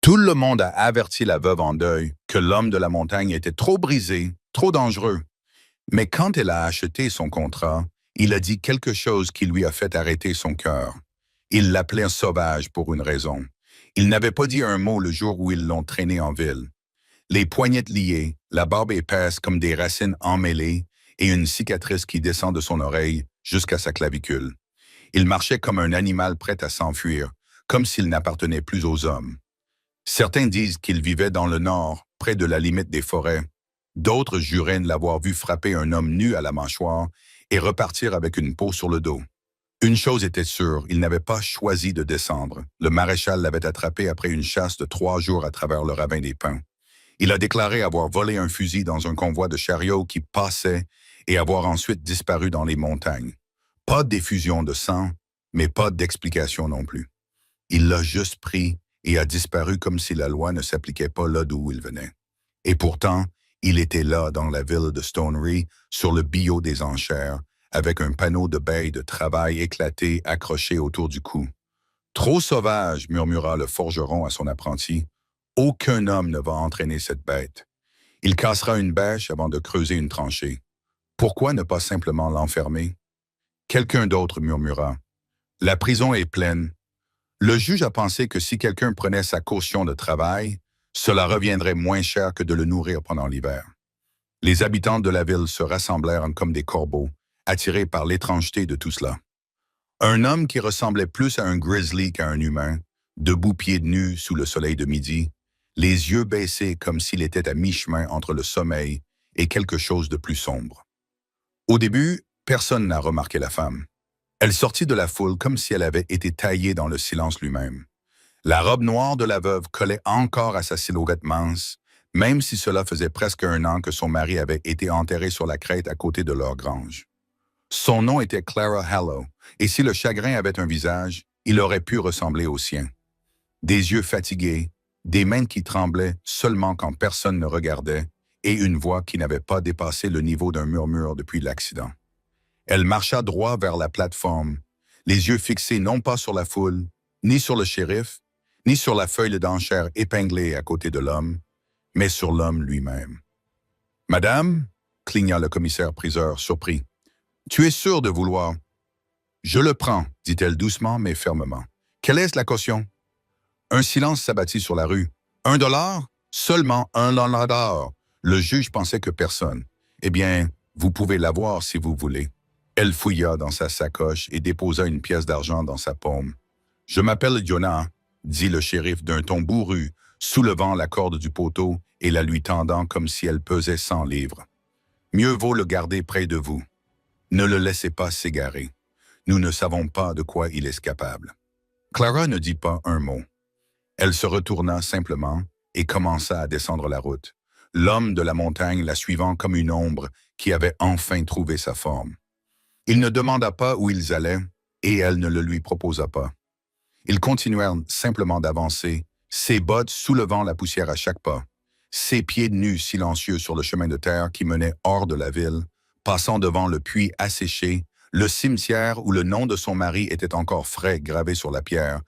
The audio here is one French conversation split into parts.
Tout le monde a averti la veuve en deuil que l'homme de la montagne était trop brisé, trop dangereux. Mais quand elle a acheté son contrat, il a dit quelque chose qui lui a fait arrêter son cœur. Il l'appelait un sauvage pour une raison. Il n'avait pas dit un mot le jour où ils l'ont traîné en ville. Les poignets liées, la barbe épaisse comme des racines emmêlées et une cicatrice qui descend de son oreille jusqu'à sa clavicule. Il marchait comme un animal prêt à s'enfuir, comme s'il n'appartenait plus aux hommes. Certains disent qu'il vivait dans le nord, près de la limite des forêts. D'autres juraient de l'avoir vu frapper un homme nu à la mâchoire et repartir avec une peau sur le dos. Une chose était sûre, il n'avait pas choisi de descendre. Le maréchal l'avait attrapé après une chasse de 3 jours à travers le ravin des Pins. Il a déclaré avoir volé un fusil dans un convoi de chariots qui passait et avoir ensuite disparu dans les montagnes. Pas d'effusion de sang, mais pas d'explication non plus. Il l'a juste pris et a disparu comme si la loi ne s'appliquait pas là d'où il venait. Et pourtant, il était là dans la ville de Stonery, sur le billot des enchères, avec un panneau de bail de travail éclaté accroché autour du cou. « Trop sauvage », murmura le forgeron à son apprenti. « Aucun homme ne va entraîner cette bête. Il cassera une bêche avant de creuser une tranchée. Pourquoi ne pas simplement l'enfermer ?» Quelqu'un d'autre murmura. « La prison est pleine. » Le juge a pensé que si quelqu'un prenait sa caution de travail, cela reviendrait moins cher que de le nourrir pendant l'hiver. Les habitants de la ville se rassemblèrent comme des corbeaux, attirés par l'étrangeté de tout cela. Un homme qui ressemblait plus à un grizzly qu'à un humain, debout pieds nus sous le soleil de midi, les yeux baissés comme s'il était à mi-chemin entre le sommeil et quelque chose de plus sombre. Au début, personne n'a remarqué la femme. Elle sortit de la foule comme si elle avait été taillée dans le silence lui-même. La robe noire de la veuve collait encore à sa silhouette mince, même si cela faisait presque 1 an que son mari avait été enterré sur la crête à côté de leur grange. Son nom était Clara Hallow, et si le chagrin avait un visage, il aurait pu ressembler au sien. Des yeux fatigués, des mains qui tremblaient seulement quand personne ne regardait, et une voix qui n'avait pas dépassé le niveau d'un murmure depuis l'accident. Elle marcha droit vers la plateforme, les yeux fixés non pas sur la foule, ni sur le shérif, ni sur la feuille d'enchère épinglée à côté de l'homme, mais sur l'homme lui-même. « Madame » cligna le commissaire-priseur, surpris. « Tu es sûre de vouloir ?»« Je le prends » dit-elle doucement mais fermement. « Quelle est la caution ?» Un silence s'abattit sur la rue. « $1 ? Seulement $1 !» Le juge pensait que personne. « Eh bien, vous pouvez l'avoir si vous voulez. » Elle fouilla dans sa sacoche et déposa une pièce d'argent dans sa paume. « Je m'appelle Jonah » dit le shérif d'un ton bourru, soulevant la corde du poteau et la lui tendant comme si elle pesait 100 livres. « Mieux vaut le garder près de vous. Ne le laissez pas s'égarer. Nous ne savons pas de quoi il est capable. » Clara ne dit pas un mot. Elle se retourna simplement et commença à descendre la route, l'homme de la montagne la suivant comme une ombre qui avait enfin trouvé sa forme. Il ne demanda pas où ils allaient, et elle ne le lui proposa pas. Ils continuèrent simplement d'avancer, ses bottes soulevant la poussière à chaque pas, ses pieds nus silencieux sur le chemin de terre qui menait hors de la ville, passant devant le puits asséché, le cimetière où le nom de son mari était encore frais gravé sur la pierre,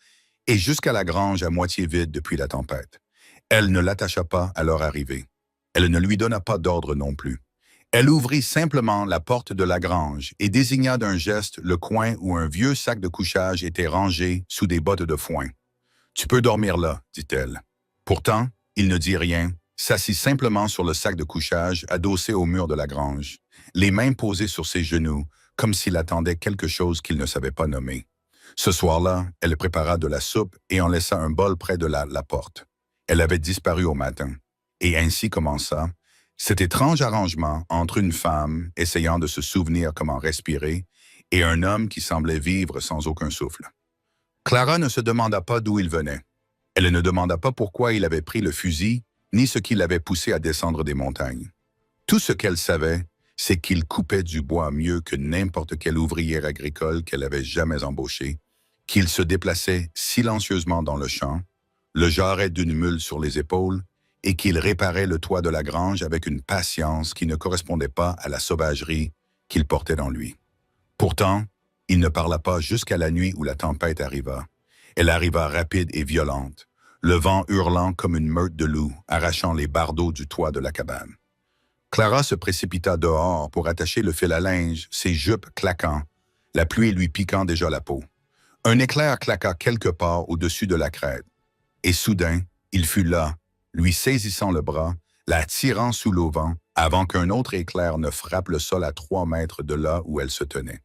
et jusqu'à la grange à moitié vide depuis la tempête. Elle ne l'attacha pas à leur arrivée. Elle ne lui donna pas d'ordre non plus. Elle ouvrit simplement la porte de la grange et désigna d'un geste le coin où un vieux sac de couchage était rangé sous des bottes de foin. « Tu peux dormir là, » dit-elle. Pourtant, il ne dit rien, s'assit simplement sur le sac de couchage adossé au mur de la grange, les mains posées sur ses genoux, comme s'il attendait quelque chose qu'il ne savait pas nommer. Ce soir-là, elle prépara de la soupe et en laissa un bol près de la porte. Elle avait disparu au matin. Et ainsi commença cet étrange arrangement entre une femme essayant de se souvenir comment respirer et un homme qui semblait vivre sans aucun souffle. Clara ne se demanda pas d'où il venait. Elle ne demanda pas pourquoi il avait pris le fusil, ni ce qui l'avait poussé à descendre des montagnes. Tout ce qu'elle savait, c'est qu'il coupait du bois mieux que n'importe quel ouvrier agricole qu'elle avait jamais embauché, qu'il se déplaçait silencieusement dans le champ, le jarret d'une mule sur les épaules, et qu'il réparait le toit de la grange avec une patience qui ne correspondait pas à la sauvagerie qu'il portait en lui. Pourtant, il ne parla pas jusqu'à la nuit où la tempête arriva. Elle arriva rapide et violente. le vent hurlant comme une meute de loups, arrachant les bardeaux du toit de la cabane. Clara se précipita dehors pour attacher le fil à linge, ses jupes claquant, la pluie lui piquant déjà la peau. Un éclair claqua quelque part au-dessus de la crête. Et soudain, il fut là, lui saisissant le bras, la tirant sous l'auvent, avant qu'un autre éclair ne frappe le sol à 3 mètres de là où elle se tenait.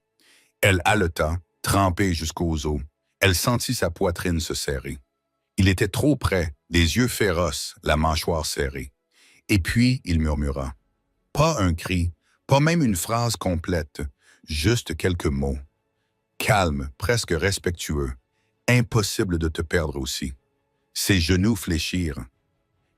Elle haleta, trempée jusqu'aux os. Elle sentit sa poitrine se serrer. Il était trop près, les yeux féroces, la mâchoire serrée. Et puis, il murmura. Pas un cri, pas même une phrase complète, juste quelques mots. Calme, presque respectueux. Impossible de te perdre aussi. Ses genoux fléchirent.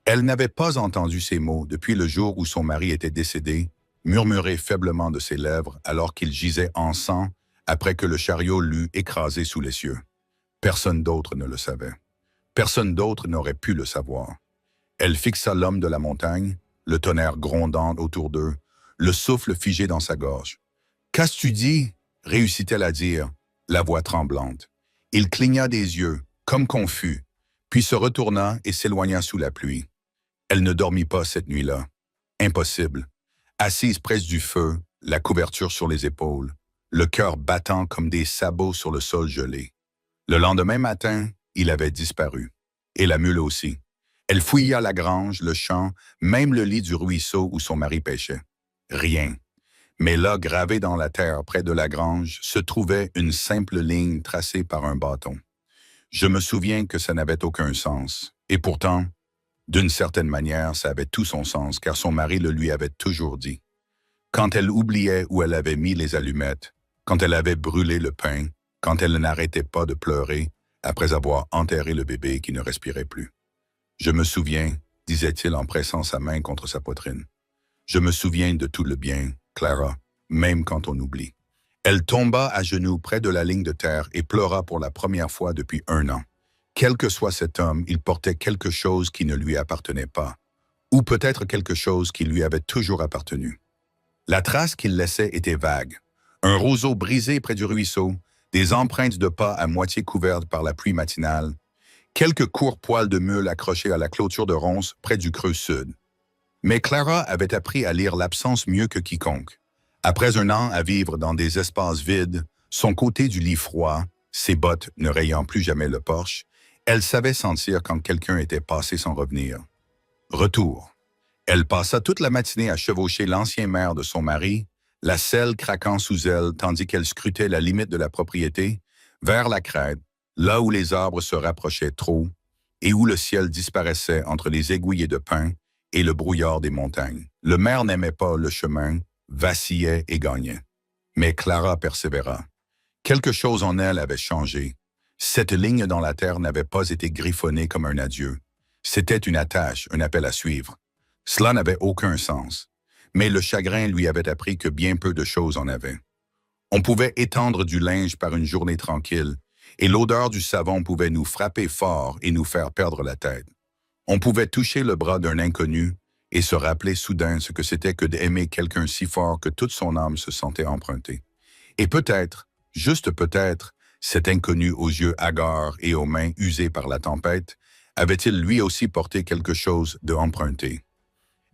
Elle n'avait pas entendu ces mots depuis le jour où son mari était décédé, murmurés faiblement de ses lèvres alors qu'il gisait en sang après que le chariot l'eût écrasé sous les cieux. Personne d'autre ne le savait. Personne d'autre n'aurait pu le savoir. Elle fixa l'homme de la montagne, le tonnerre grondant autour d'eux, le souffle figé dans sa gorge. « Qu'as-tu tu dit ?» réussit-elle à dire, la voix tremblante. Il cligna des yeux, comme confus, puis se retourna et s'éloigna sous la pluie. Elle ne dormit pas cette nuit-là. Impossible. Assise près du feu, la couverture sur les épaules, le cœur battant comme des sabots sur le sol gelé. Le lendemain matin, il avait disparu. Et la mule aussi. Elle fouilla la grange, le champ, même le lit du ruisseau où son mari pêchait. Rien. Mais là, gravé dans la terre près de la grange, se trouvait une simple ligne tracée par un bâton. Je me souviens que ça n'avait aucun sens. Et pourtant, d'une certaine manière, ça avait tout son sens, car son mari le lui avait toujours dit. Quand elle oubliait où elle avait mis les allumettes, quand elle avait brûlé le pain, quand elle n'arrêtait pas de pleurer, après avoir enterré le bébé qui ne respirait plus. Je me souviens, disait-il en pressant sa main contre sa poitrine. Je me souviens de tout le bien, Clara, même quand on oublie. Elle tomba à genoux près de la ligne de terre et pleura pour la première fois depuis 1 an. Quel que soit cet homme, il portait quelque chose qui ne lui appartenait pas, ou peut-être quelque chose qui lui avait toujours appartenu. La trace qu'il laissait était vague. Un roseau brisé près du ruisseau, des empreintes de pas à moitié couvertes par la pluie matinale, quelques courts poils de mule accrochés à la clôture de ronces près du creux sud. Mais Clara avait appris à lire l'absence mieux que quiconque. Après 1 an à vivre dans des espaces vides, son côté du lit froid, ses bottes ne rayant plus jamais le porche, elle savait sentir quand quelqu'un était passé sans revenir. Retour. Elle passa toute la matinée à chevaucher l'ancien maire de son mari, la selle craquant sous elle tandis qu'elle scrutait la limite de la propriété, vers la crête, là où les arbres se rapprochaient trop et où le ciel disparaissait entre les aiguilles de pin et le brouillard des montagnes. Le maire n'aimait pas le chemin, vacillait et gagnait. Mais Clara persévéra. Quelque chose en elle avait changé. Cette ligne dans la terre n'avait pas été griffonnée comme un adieu. C'était une attache, un appel à suivre. Cela n'avait aucun sens. Mais le chagrin lui avait appris que bien peu de choses en avaient. On pouvait étendre du linge par une journée tranquille, et l'odeur du savon pouvait nous frapper fort et nous faire perdre la tête. On pouvait toucher le bras d'un inconnu et se rappeler soudain ce que c'était que d'aimer quelqu'un si fort que toute son âme se sentait empruntée. Et peut-être, juste peut-être, cet inconnu aux yeux hagards et aux mains usées par la tempête, avait-il lui aussi porté quelque chose de emprunté.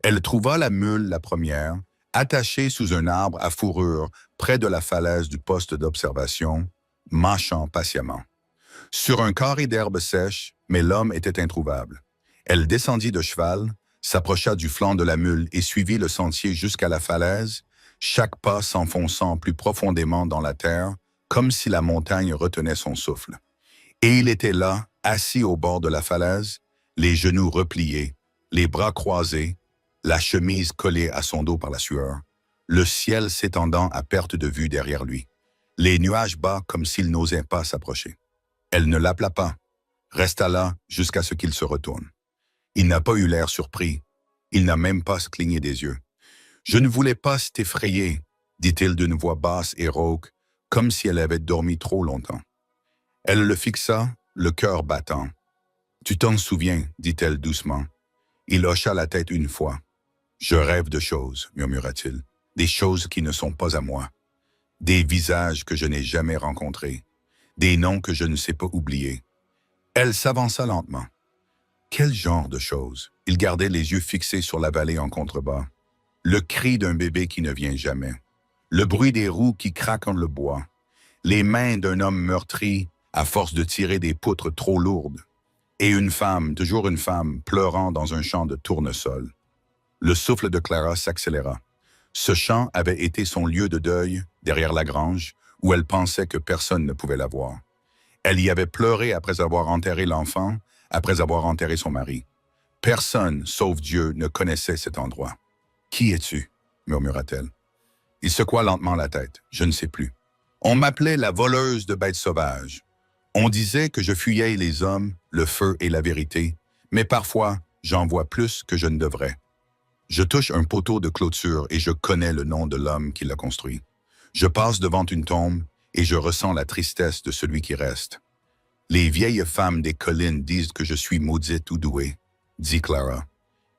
Elle trouva la mule la première, attachée sous un arbre à fourrure près de la falaise du poste d'observation, mâchant patiemment. Sur un carré d'herbe sèche, mais l'homme était introuvable. Elle descendit de cheval, s'approcha du flanc de la mule et suivit le sentier jusqu'à la falaise, chaque pas s'enfonçant plus profondément dans la terre, comme si la montagne retenait son souffle. Et il était là, assis au bord de la falaise, les genoux repliés, les bras croisés, la chemise collée à son dos par la sueur, le ciel s'étendant à perte de vue derrière lui, les nuages bas comme s'ils n'osaient pas s'approcher. Elle ne l'appela pas, resta là jusqu'à ce qu'il se retourne. Il n'a pas eu l'air surpris, il n'a même pas cligné des yeux. « Je ne voulais pas t'effrayer », dit-il d'une voix basse et rauque, comme si elle avait dormi trop longtemps. Elle le fixa, le cœur battant. « Tu t'en souviens, dit-elle doucement. Il hocha la tête une fois. « Je rêve de choses, murmura-t-il, des choses qui ne sont pas à moi, des visages que je n'ai jamais rencontrés, des noms que je ne sais pas oublier. » Elle s'avança lentement. Quel genre de choses? Il gardait les yeux fixés sur la vallée en contrebas. Le cri d'un bébé qui ne vient jamais. Le bruit des roues qui craquent le bois. Les mains d'un homme meurtri à force de tirer des poutres trop lourdes. Et une femme, toujours une femme, pleurant dans un champ de tournesol. Le souffle de Clara s'accéléra. Ce champ avait été son lieu de deuil, derrière la grange, où elle pensait que personne ne pouvait la voir. Elle y avait pleuré après avoir enterré l'enfant, après avoir enterré son mari. Personne, sauf Dieu, ne connaissait cet endroit. « Qui es-tu » murmura-t-elle. Il secoua lentement la tête. « Je ne sais plus. » On m'appelait la voleuse de bêtes sauvages. On disait que je fuyais les hommes, le feu et la vérité, mais parfois, j'en vois plus que je ne devrais. Je touche un poteau de clôture et je connais le nom de l'homme qui l'a construit. Je passe devant une tombe et je ressens la tristesse de celui qui reste. Les vieilles femmes des collines disent que je suis maudite ou douée, dit Clara.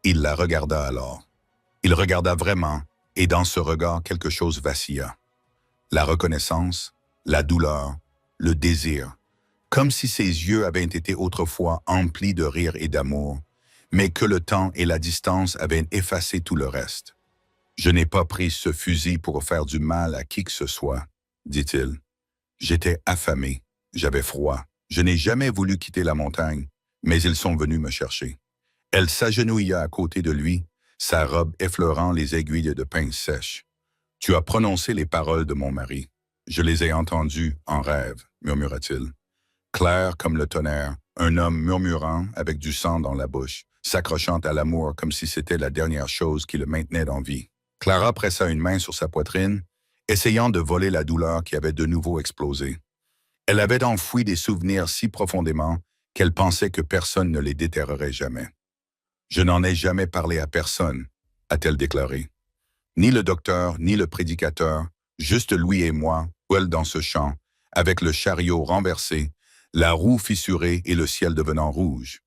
Il la regarda alors. Il regarda vraiment, et dans ce regard quelque chose vacilla. La reconnaissance, la douleur, le désir, comme si ses yeux avaient été autrefois emplis de rire et d'amour, mais que le temps et la distance avaient effacé tout le reste. « Je n'ai pas pris ce fusil pour faire du mal à qui que ce soit, » dit-il. J'étais affamé, j'avais froid. Je n'ai jamais voulu quitter la montagne, mais ils sont venus me chercher. Elle s'agenouilla à côté de lui, sa robe effleurant les aiguilles de pince sèche. « Tu as prononcé les paroles de mon mari. Je les ai entendues en rêve, » murmura-t-il. Clair comme le tonnerre, un homme murmurant avec du sang dans la bouche, s'accrochant à l'amour comme si c'était la dernière chose qui le maintenait en vie. Clara pressa une main sur sa poitrine, essayant de voler la douleur qui avait de nouveau explosé. Elle avait enfoui des souvenirs si profondément qu'elle pensait que personne ne les déterrerait jamais. « Je n'en ai jamais parlé à personne », a-t-elle déclaré. Ni le docteur, ni le prédicateur, juste lui et moi, seul dans ce champ, avec le chariot renversé, la roue fissurée et le ciel devenant rouge.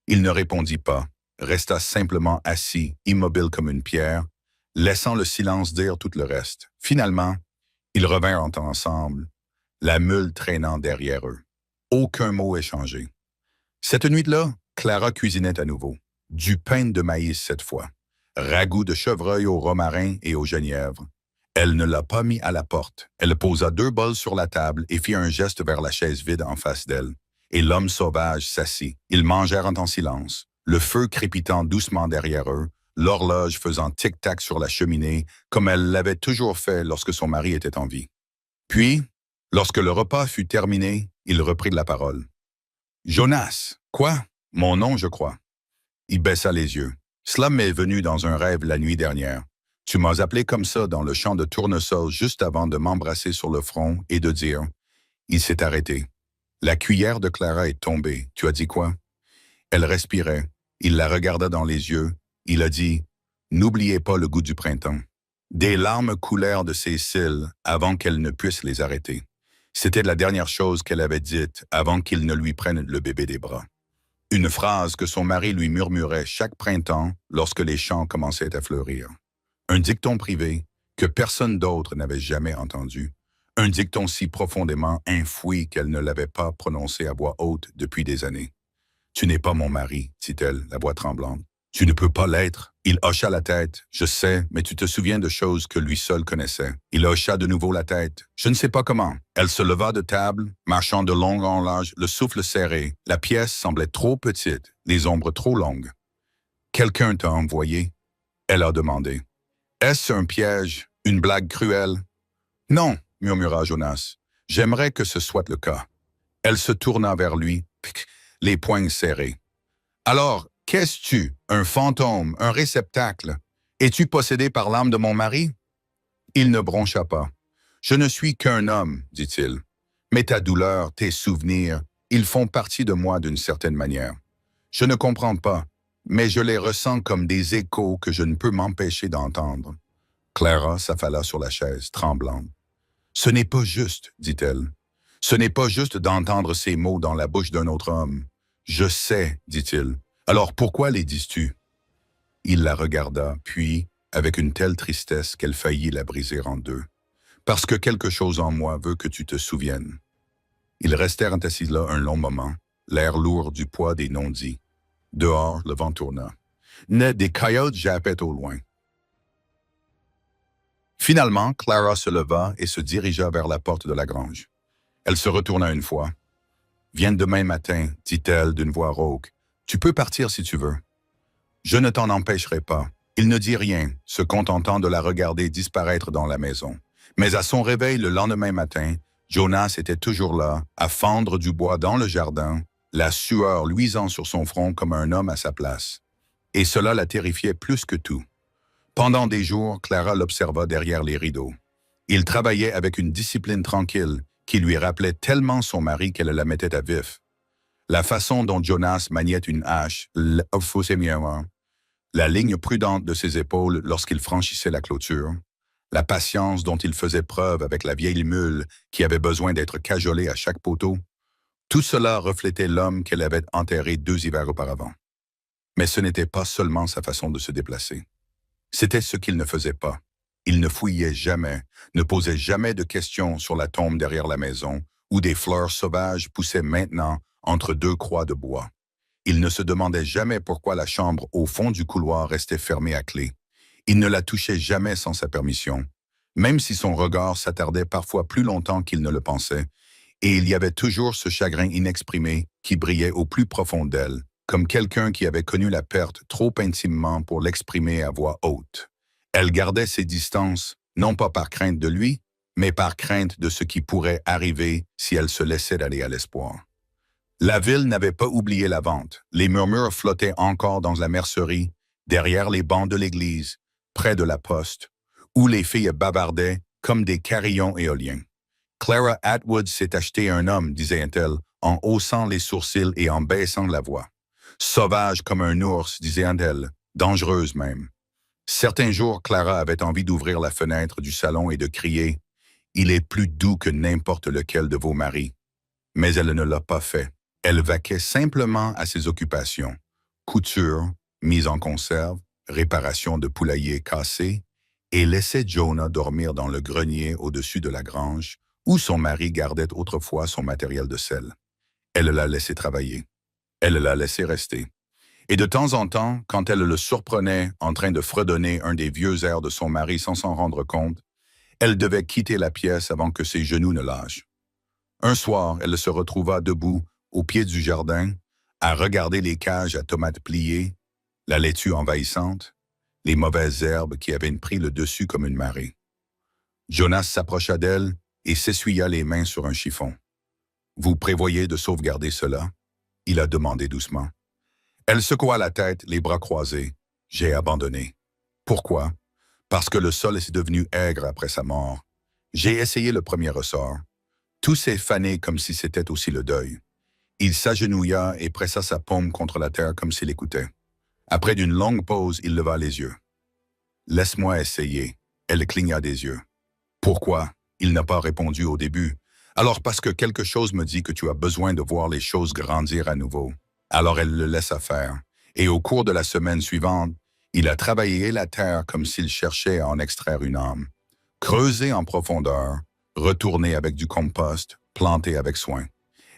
Il ne répondit pas, resta simplement assis, immobile comme une pierre, laissant le silence dire tout le reste. Finalement, ils revinrent ensemble, la mule traînant derrière eux. Aucun mot échangé. Cette nuit-là, Clara cuisinait à nouveau. Du pain de maïs cette fois. Ragoût de chevreuil au romarin et au genièvre. Elle ne l'a pas mis à la porte. Elle posa 2 bols sur la table et fit un geste vers la chaise vide en face d'elle. Et l'homme sauvage s'assit. Ils mangèrent en silence, le feu crépitant doucement derrière eux, l'horloge faisant tic-tac sur la cheminée, comme elle l'avait toujours fait lorsque son mari était en vie. Puis, lorsque le repas fut terminé, il reprit la parole. « Jonas, quoi? Mon nom, je crois. » Il baissa les yeux. « Cela m'est venu dans un rêve la nuit dernière. Tu m'as appelé comme ça dans le champ de tournesol juste avant de m'embrasser sur le front et de dire « Il s'est arrêté. La cuillère de Clara est tombée. Tu as dit quoi? » Elle respirait. Il la regarda dans les yeux. Il a dit « N'oubliez pas le goût du printemps. » Des larmes coulèrent de ses cils avant qu'elle ne puisse les arrêter. C'était la dernière chose qu'elle avait dite avant qu'il ne lui prenne le bébé des bras. Une phrase que son mari lui murmurait chaque printemps lorsque les champs commençaient à fleurir. Un dicton privé que personne d'autre n'avait jamais entendu. Un dicton si profondément enfoui qu'elle ne l'avait pas prononcé à voix haute depuis des années. « Tu n'es pas mon mari, dit-elle, la voix tremblante. Tu ne peux pas l'être. » Il hocha la tête. « Je sais, mais tu te souviens de choses que lui seul connaissait. » Il hocha de nouveau la tête. « Je ne sais pas comment. » Elle se leva de table, marchant de long en large, le souffle serré. La pièce semblait trop petite, les ombres trop longues. « Quelqu'un t'a envoyé? » Elle a demandé. « Est-ce un piège, une blague cruelle? »« Non, » murmura Jonas. « J'aimerais que ce soit le cas. » Elle se tourna vers lui, les poings serrés. « Alors, qu'es-tu? Un fantôme, un réceptacle? Es-tu possédé par l'âme de mon mari? » Il ne broncha pas. « Je ne suis qu'un homme, dit-il. Mais ta douleur, tes souvenirs, ils font partie de moi d'une certaine manière. Je ne comprends pas, mais je les ressens comme des échos que je ne peux m'empêcher d'entendre. » Clara s'affala sur la chaise, tremblante. « Ce n'est pas juste, dit-elle. Ce n'est pas juste d'entendre ces mots dans la bouche d'un autre homme. Je sais, dit-il. Alors pourquoi les dis-tu? » Il la regarda, puis, avec une telle tristesse qu'elle faillit la briser en deux. « Parce que quelque chose en moi veut que tu te souviennes. » Ils restèrent assis là un long moment, l'air lourd du poids des non-dits. Dehors, le vent tourna. Des coyotes jappaient au loin. Finalement, Clara se leva et se dirigea vers la porte de la grange. Elle se retourna une fois. « Viens demain matin, dit-elle d'une voix rauque. Tu peux partir si tu veux. » « Je ne t'en empêcherai pas. » Il ne dit rien, se contentant de la regarder disparaître dans la maison. Mais à son réveil le lendemain matin, Jonas était toujours là, à fendre du bois dans le jardin, la sueur luisant sur son front comme un homme à sa place. Et cela la terrifiait plus que tout. Pendant des jours, Clara l'observa derrière les rideaux. Il travaillait avec une discipline tranquille qui lui rappelait tellement son mari qu'elle la mettait à vif. La façon dont Jonas maniait une hache, la ligne prudente de ses épaules lorsqu'il franchissait la clôture, la patience dont il faisait preuve avec la vieille mule qui avait besoin d'être cajolée à chaque poteau, tout cela reflétait l'homme qu'elle avait enterré 2 hivers auparavant. Mais ce n'était pas seulement sa façon de se déplacer. C'était ce qu'il ne faisait pas. Il ne fouillait jamais, ne posait jamais de questions sur la tombe derrière la maison, où des fleurs sauvages poussaient maintenant entre 2 croix de bois. Il ne se demandait jamais pourquoi la chambre au fond du couloir restait fermée à clé. Il ne la touchait jamais sans sa permission, même si son regard s'attardait parfois plus longtemps qu'il ne le pensait, et il y avait toujours ce chagrin inexprimé qui brillait au plus profond d'elle, comme quelqu'un qui avait connu la perte trop intimement pour l'exprimer à voix haute. Elle gardait ses distances, non pas par crainte de lui, mais par crainte de ce qui pourrait arriver si elle se laissait aller à l'espoir. La ville n'avait pas oublié la vente. Les murmures flottaient encore dans la mercerie, derrière les bancs de l'église, près de la poste, où les filles bavardaient comme des carillons éoliens. Clara Atwood s'est acheté un homme, disait-elle, en haussant les sourcils et en baissant la voix. Sauvage comme un ours, disait-elle, dangereuse même. Certains jours, Clara avait envie d'ouvrir la fenêtre du salon et de crier « Il est plus doux que n'importe lequel de vos maris. » Mais elle ne l'a pas fait. Elle vaquait simplement à ses occupations. Couture, mise en conserve, réparation de poulaillers cassés, et laissait Jonah dormir dans le grenier au-dessus de la grange, où son mari gardait autrefois son matériel de sel. Elle l'a laissé travailler. Elle l'a laissé rester. Et de temps en temps, quand elle le surprenait en train de fredonner un des vieux airs de son mari sans s'en rendre compte, elle devait quitter la pièce avant que ses genoux ne lâchent. Un soir, elle se retrouva debout, au pied du jardin, à regarder les cages à tomates pliées, la laitue envahissante, les mauvaises herbes qui avaient pris le dessus comme une marée. Jonas s'approcha d'elle et s'essuya les mains sur un chiffon. « Vous prévoyez de sauvegarder cela ?» il a demandé doucement. Elle secoua la tête, les bras croisés. « J'ai abandonné. » « Pourquoi? » « Parce que le sol est devenu aigre après sa mort. J'ai essayé le premier ressort. Tout s'est fané comme si c'était aussi le deuil. » Il s'agenouilla et pressa sa paume contre la terre comme s'il écoutait. Après d'une longue pause, il leva les yeux. « Laisse-moi essayer. » Elle cligna des yeux. « Pourquoi? » Il n'a pas répondu au début. « Alors parce que quelque chose me dit que tu as besoin de voir les choses grandir à nouveau. » Alors elle le laissa faire. Et au cours de la semaine suivante, il a travaillé la terre comme s'il cherchait à en extraire une âme. Creusé en profondeur, retourné avec du compost, planté avec soin.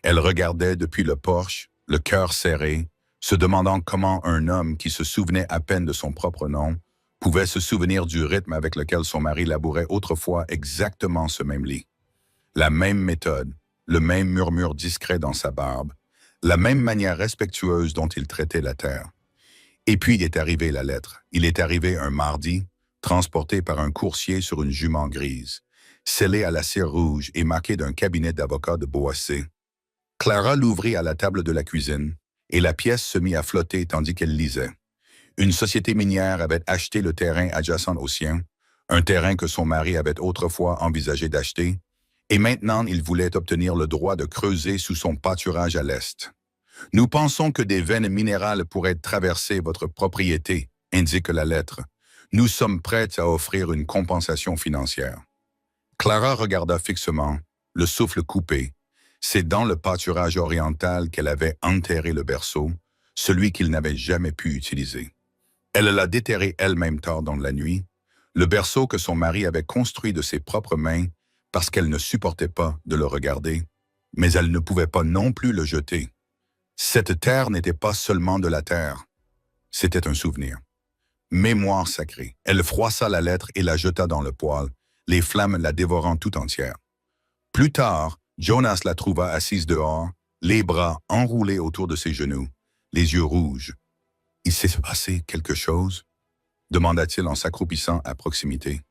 Elle regardait depuis le porche, le cœur serré, se demandant comment un homme qui se souvenait à peine de son propre nom pouvait se souvenir du rythme avec lequel son mari labourait autrefois exactement ce même lit. La même méthode, le même murmure discret dans sa barbe, la même manière respectueuse dont il traitait la terre. Et puis est arrivée la lettre. Il est arrivé un mardi, transporté par un coursier sur une jument grise, scellé à la cire rouge et marqué d'un cabinet d'avocat de Boissé. Clara l'ouvrit à la table de la cuisine, et la pièce se mit à flotter tandis qu'elle lisait. Une société minière avait acheté le terrain adjacent au sien, un terrain que son mari avait autrefois envisagé d'acheter, et maintenant il voulait obtenir le droit de creuser sous son pâturage à l'est. « Nous pensons que des veines minérales pourraient traverser votre propriété », indique la lettre. « Nous sommes prêts à offrir une compensation financière. » Clara regarda fixement, le souffle coupé. C'est dans le pâturage oriental qu'elle avait enterré le berceau, celui qu'il n'avait jamais pu utiliser. Elle l'a déterré elle-même tard dans la nuit, le berceau que son mari avait construit de ses propres mains parce qu'elle ne supportait pas de le regarder, mais elle ne pouvait pas non plus le jeter. Cette terre n'était pas seulement de la terre, c'était un souvenir. Mémoire sacrée. Elle froissa la lettre et la jeta dans le poêle, les flammes la dévorant tout entière. Plus tard, Jonas la trouva assise dehors, les bras enroulés autour de ses genoux, les yeux rouges. « Il s'est passé quelque chose ?» demanda-t-il en s'accroupissant à proximité.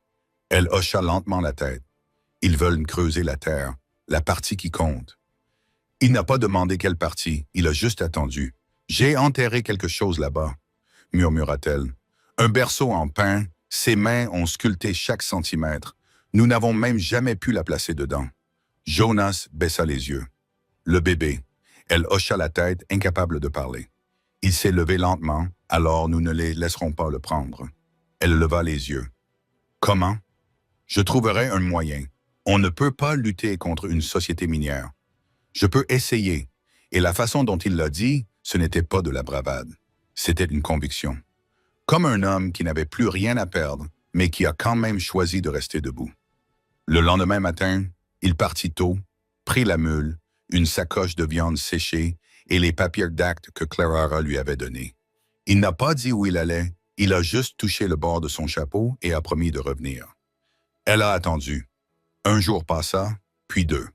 Elle hocha lentement la tête. « Ils veulent creuser la terre, la partie qui compte. » Il n'a pas demandé quelle partie, il a juste attendu. « J'ai enterré quelque chose là-bas, » murmura-t-elle. « Un berceau en pin, ses mains ont sculpté chaque centimètre. Nous n'avons même jamais pu la placer dedans. » Jonas baissa les yeux. Le bébé. Elle hocha la tête, incapable de parler. Il s'est levé lentement, alors nous ne les laisserons pas le prendre. Elle leva les yeux. Comment? Je trouverai un moyen. On ne peut pas lutter contre une société minière. Je peux essayer. Et la façon dont il l'a dit, ce n'était pas de la bravade. C'était une conviction. Comme un homme qui n'avait plus rien à perdre, mais qui a quand même choisi de rester debout. Le lendemain matin, il partit tôt, prit la mule, une sacoche de viande séchée et les papiers d'acte que Clara lui avait donnés. Il n'a pas dit où il allait, il a juste touché le bord de son chapeau et a promis de revenir. Elle a attendu. Un jour passa, puis deux.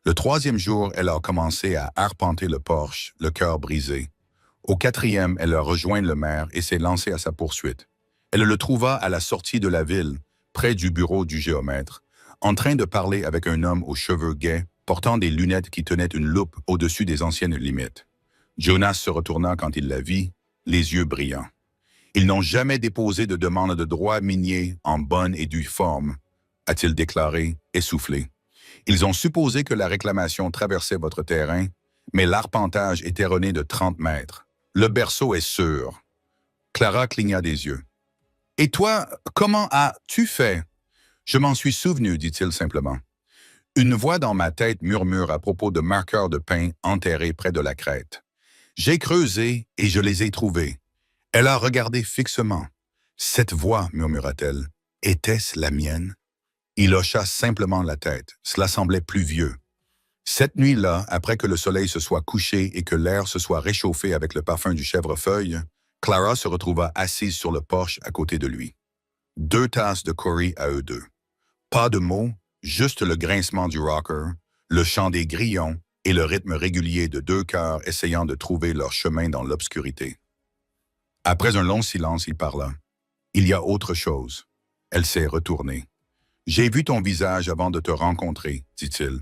Le troisième jour, elle a commencé à arpenter le porche, le cœur brisé. Au quatrième, elle a rejoint le maire et s'est lancée à sa poursuite. Elle le trouva à la sortie de la ville, près du bureau du géomètre, en train de parler avec un homme aux cheveux gais, portant des lunettes qui tenaient une loupe au-dessus des anciennes limites. Jonas se retourna quand il la vit, les yeux brillants. Ils n'ont jamais déposé de demande de droit minier en bonne et due forme, a-t-il déclaré, essoufflé. Ils ont supposé que la réclamation traversait votre terrain, mais l'arpentage est erroné de 30 mètres. Le berceau est sûr. Clara cligna des yeux. « Et toi, comment as-tu fait ?» « Je m'en suis souvenu, dit-il simplement. Une voix dans ma tête murmure à propos de marqueurs de pain enterrés près de la crête. J'ai creusé et je les ai trouvés. Elle a regardé fixement. Cette voix, murmura-t-elle, était-ce la mienne? Il hocha simplement la tête. Cela semblait plus vieux. Cette nuit-là, après que le soleil se soit couché et que l'air se soit réchauffé avec le parfum du chèvrefeuille, Clara se retrouva assise sur le porche à côté de lui. 2 tasses de curry à eux deux. Pas de mots, juste le grincement du rocker, le chant des grillons et le rythme régulier de 2 cœurs essayant de trouver leur chemin dans l'obscurité. Après un long silence, il parla. « Il y a autre chose. » Elle s'est retournée. « J'ai vu ton visage avant de te rencontrer, dit-il.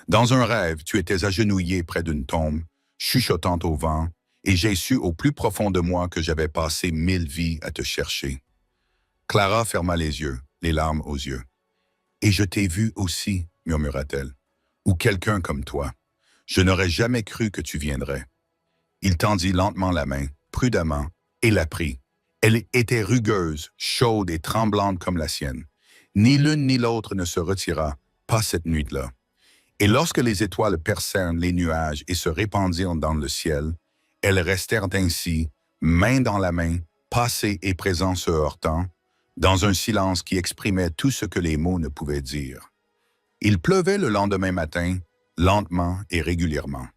Dans un rêve, tu étais agenouillé près d'une tombe, chuchotant au vent, et j'ai su au plus profond de moi que j'avais passé 1000 vies à te chercher. » Clara ferma les yeux, les larmes aux yeux. « Et je t'ai vu aussi, murmura-t-elle, ou quelqu'un comme toi. Je n'aurais jamais cru que tu viendrais. » Il tendit lentement la main, prudemment, et la prit. Elle était rugueuse, chaude et tremblante comme la sienne. Ni l'une ni l'autre ne se retira, pas cette nuit-là. Et lorsque les étoiles percèrent les nuages et se répandirent dans le ciel, elles restèrent ainsi, main dans la main, passé et présent se heurtant, dans un silence qui exprimait tout ce que les mots ne pouvaient dire. Il pleuvait le lendemain matin, lentement et régulièrement.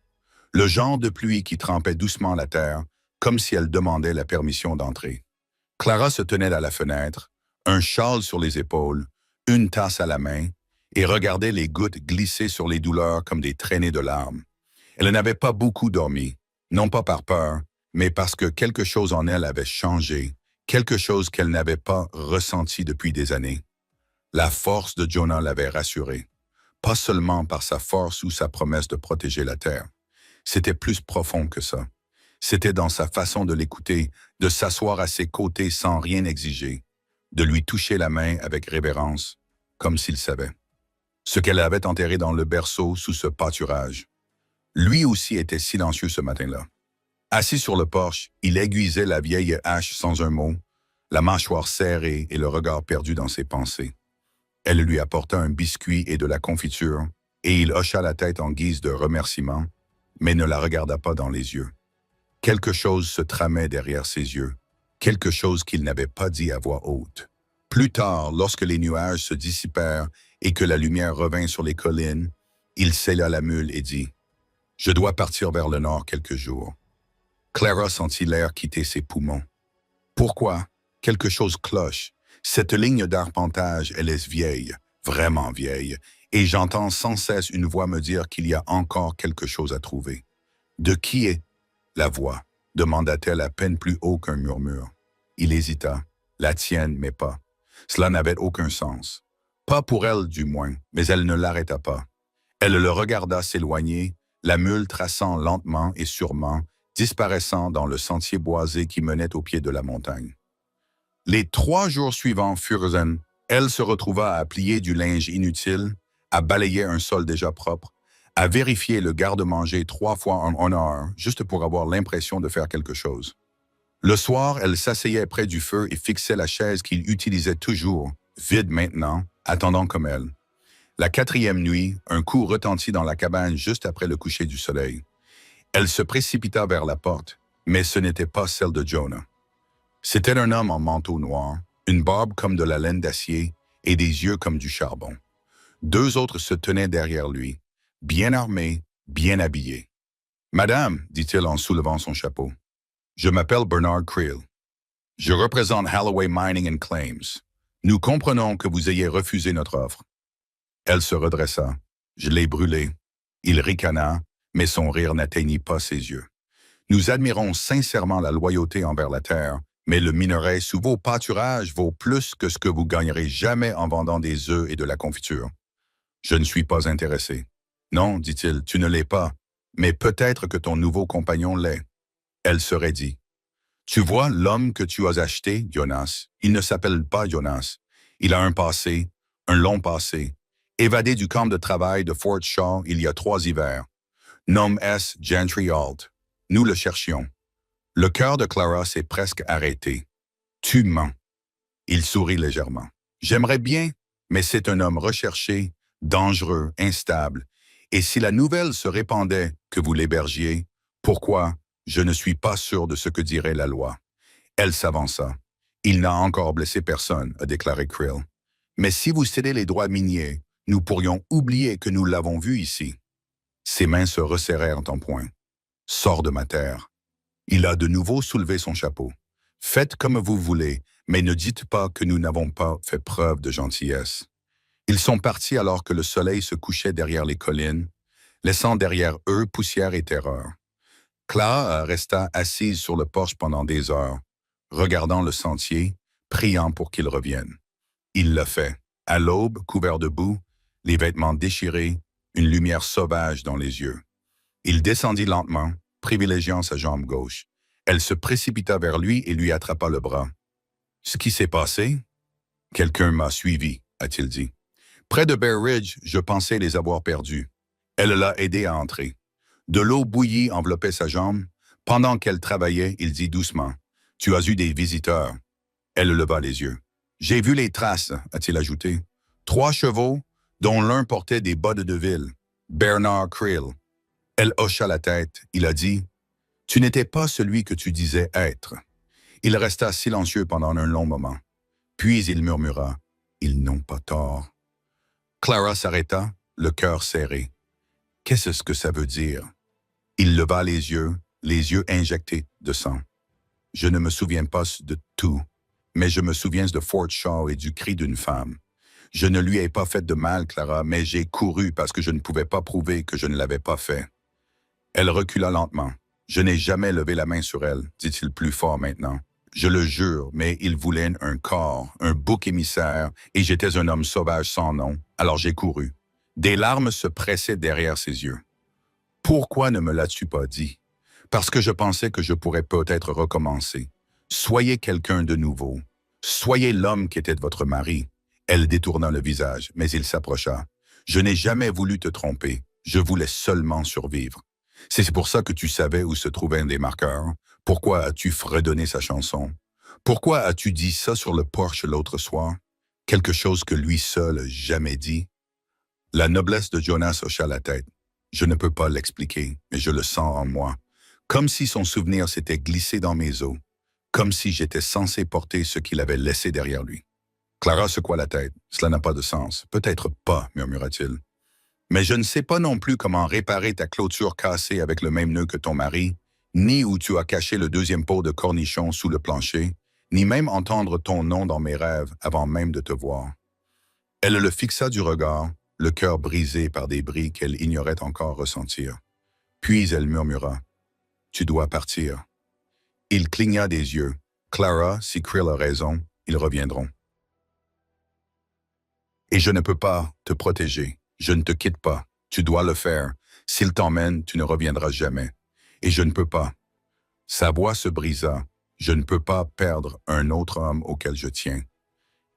Le genre de pluie qui trempait doucement la terre, comme si elle demandait la permission d'entrer. Clara se tenait à la fenêtre, un châle sur les épaules, une tasse à la main, et regardait les gouttes glisser sur les douleurs comme des traînées de larmes. Elle n'avait pas beaucoup dormi, non pas par peur, mais parce que quelque chose en elle avait changé, quelque chose qu'elle n'avait pas ressenti depuis des années. La force de Jonah l'avait rassurée, pas seulement par sa force ou sa promesse de protéger la terre. C'était plus profond que ça. C'était dans sa façon de l'écouter, de s'asseoir à ses côtés sans rien exiger, de lui toucher la main avec révérence, comme s'il savait. Ce qu'elle avait enterré dans le berceau sous ce pâturage. Lui aussi était silencieux ce matin-là. Assis sur le porche, il aiguisait la vieille hache sans un mot, la mâchoire serrée et le regard perdu dans ses pensées. Elle lui apporta un biscuit et de la confiture, et il hocha la tête en guise de remerciement, mais ne la regarda pas dans les yeux. Quelque chose se tramait derrière ses yeux, quelque chose qu'il n'avait pas dit à voix haute. Plus tard, lorsque les nuages se dissipèrent et que la lumière revint sur les collines, il sella la mule et dit « Je dois partir vers le nord quelques jours. Clara sentit l'air quitter ses poumons. Pourquoi? Quelque chose cloche. Cette ligne d'arpentage, elle est vieille, vraiment vieille, et j'entends sans cesse une voix me dire qu'il y a encore quelque chose à trouver. De qui est la voix? Demanda-t-elle à peine plus haut qu'un murmure. Il hésita. La tienne, mais pas. Cela n'avait aucun sens. Pas pour elle, du moins, mais elle ne l'arrêta pas. Elle le regarda s'éloigner, la mule traçant lentement et sûrement, disparaissant dans le sentier boisé qui menait au pied de la montagne. Les 3 jours suivants furent elle se retrouva à plier du linge inutile, à balayer un sol déjà propre, à vérifier le garde-manger 3 fois en heure, juste pour avoir l'impression de faire quelque chose. Le soir, elle s'asseyait près du feu et fixait la chaise qu'il utilisait toujours, vide maintenant, attendant comme elle. La 4e nuit, un coup retentit dans la cabane juste après le coucher du soleil. Elle se précipita vers la porte, mais ce n'était pas celle de Jonah. C'était un homme en manteau noir, une barbe comme de la laine d'acier et des yeux comme du charbon. 2 autres se tenaient derrière lui, bien armés, bien habillés. « Madame, dit-il en soulevant son chapeau, je m'appelle Bernard Creel. Je représente Holloway Mining and Claims. Nous comprenons que vous ayez refusé notre offre. » Elle se redressa. Je l'ai brûlé. Il ricana, mais son rire n'atteignit pas ses yeux. Nous admirons sincèrement la loyauté envers la terre, mais le minerai sous vos pâturages vaut plus que ce que vous gagnerez jamais en vendant des œufs et de la confiture. Je ne suis pas intéressé. Non, dit-il, tu ne l'es pas, mais peut-être que ton nouveau compagnon l'est. Elle se raidit. Tu vois, l'homme que tu as acheté, Jonas, il ne s'appelle pas Jonas. Il a un passé, un long passé. Évadé du camp de travail de Fort Shaw il y a 3 hivers. Nomme S. Gentry Alt. Nous le cherchions. Le cœur de Clara s'est presque arrêté. Tu mens. Il sourit légèrement. J'aimerais bien, mais c'est un homme recherché, dangereux, instable. Et si la nouvelle se répandait que vous l'hébergiez, pourquoi? Je ne suis pas sûr de ce que dirait la loi. Elle s'avança. Il n'a encore blessé personne, a déclaré Creel. Mais si vous cédez les droits miniers, nous pourrions oublier que nous l'avons vu ici. Ses mains se resserrèrent en poing. Sors de ma terre. Il a de nouveau soulevé son chapeau. Faites comme vous voulez, mais ne dites pas que nous n'avons pas fait preuve de gentillesse. Ils sont partis alors que le soleil se couchait derrière les collines, laissant derrière eux poussière et terreur. Clara resta assise sur le porche pendant des heures, regardant le sentier, priant pour qu'il revienne. Il l'a fait. À l'aube, couvert de boue, les vêtements déchirés, une lumière sauvage dans les yeux. Il descendit lentement, privilégiant sa jambe gauche. Elle se précipita vers lui et lui attrapa le bras. « Ce qui s'est passé? »« Quelqu'un m'a suivi, a-t-il dit. Près de Bear Ridge, je pensais les avoir perdus. Elle l'a aidé à entrer. De l'eau bouillie enveloppait sa jambe. Pendant qu'elle travaillait, il dit doucement. « Tu as eu des visiteurs. » Elle leva les yeux. « J'ai vu les traces, a-t-il ajouté. 3 chevaux, dont l'un portait des bottes de ville. Bernard Creel. » Elle hocha la tête. Il a dit « Tu n'étais pas celui que tu disais être. » Il resta silencieux pendant un long moment. Puis il murmura « Ils n'ont pas tort. » Clara s'arrêta, le cœur serré. Qu'est-ce que ça veut dire? Il leva les yeux injectés de sang. Je ne me souviens pas de tout, mais je me souviens de Fort Shaw et du cri d'une femme. Je ne lui ai pas fait de mal, Clara, mais j'ai couru parce que je ne pouvais pas prouver que je ne l'avais pas fait. Elle recula lentement. Je n'ai jamais levé la main sur elle, dit-il plus fort maintenant. Je le jure, mais il voulait un corps, un bouc émissaire, et j'étais un homme sauvage sans nom, alors j'ai couru. Des larmes se pressaient derrière ses yeux. Pourquoi ne me l'as-tu pas dit? Parce que je pensais que je pourrais peut-être recommencer. Soyez quelqu'un de nouveau. Soyez l'homme qui était votre mari. Elle détourna le visage, mais il s'approcha. Je n'ai jamais voulu te tromper. Je voulais seulement survivre. C'est pour ça que tu savais où se trouvaient un des marqueurs. Pourquoi as-tu fredonné sa chanson? Pourquoi as-tu dit ça sur le porche l'autre soir? Quelque chose que lui seul n'a jamais dit. La noblesse de Jonas hocha la tête. Je ne peux pas l'expliquer, mais je le sens en moi. Comme si son souvenir s'était glissé dans mes os. Comme si j'étais censé porter ce qu'il avait laissé derrière lui. Clara secoua la tête. Cela n'a pas de sens. Peut-être pas, murmura-t-il. Mais je ne sais pas non plus comment réparer ta clôture cassée avec le même nœud que ton mari, ni où tu as caché le deuxième pot de cornichons sous le plancher, ni même entendre ton nom dans mes rêves avant même de te voir. Elle le fixa du regard, le cœur brisé par des bris qu'elle ignorait encore ressentir. Puis elle murmura, « Tu dois partir. » Il cligna des yeux. « Clara, si Krill a raison, ils reviendront. Et je ne peux pas te protéger. Je ne te quitte pas. Tu dois le faire. S'il t'emmène, tu ne reviendras jamais. Et je ne peux pas. » Sa voix se brisa. « Je ne peux pas perdre un autre homme auquel je tiens. »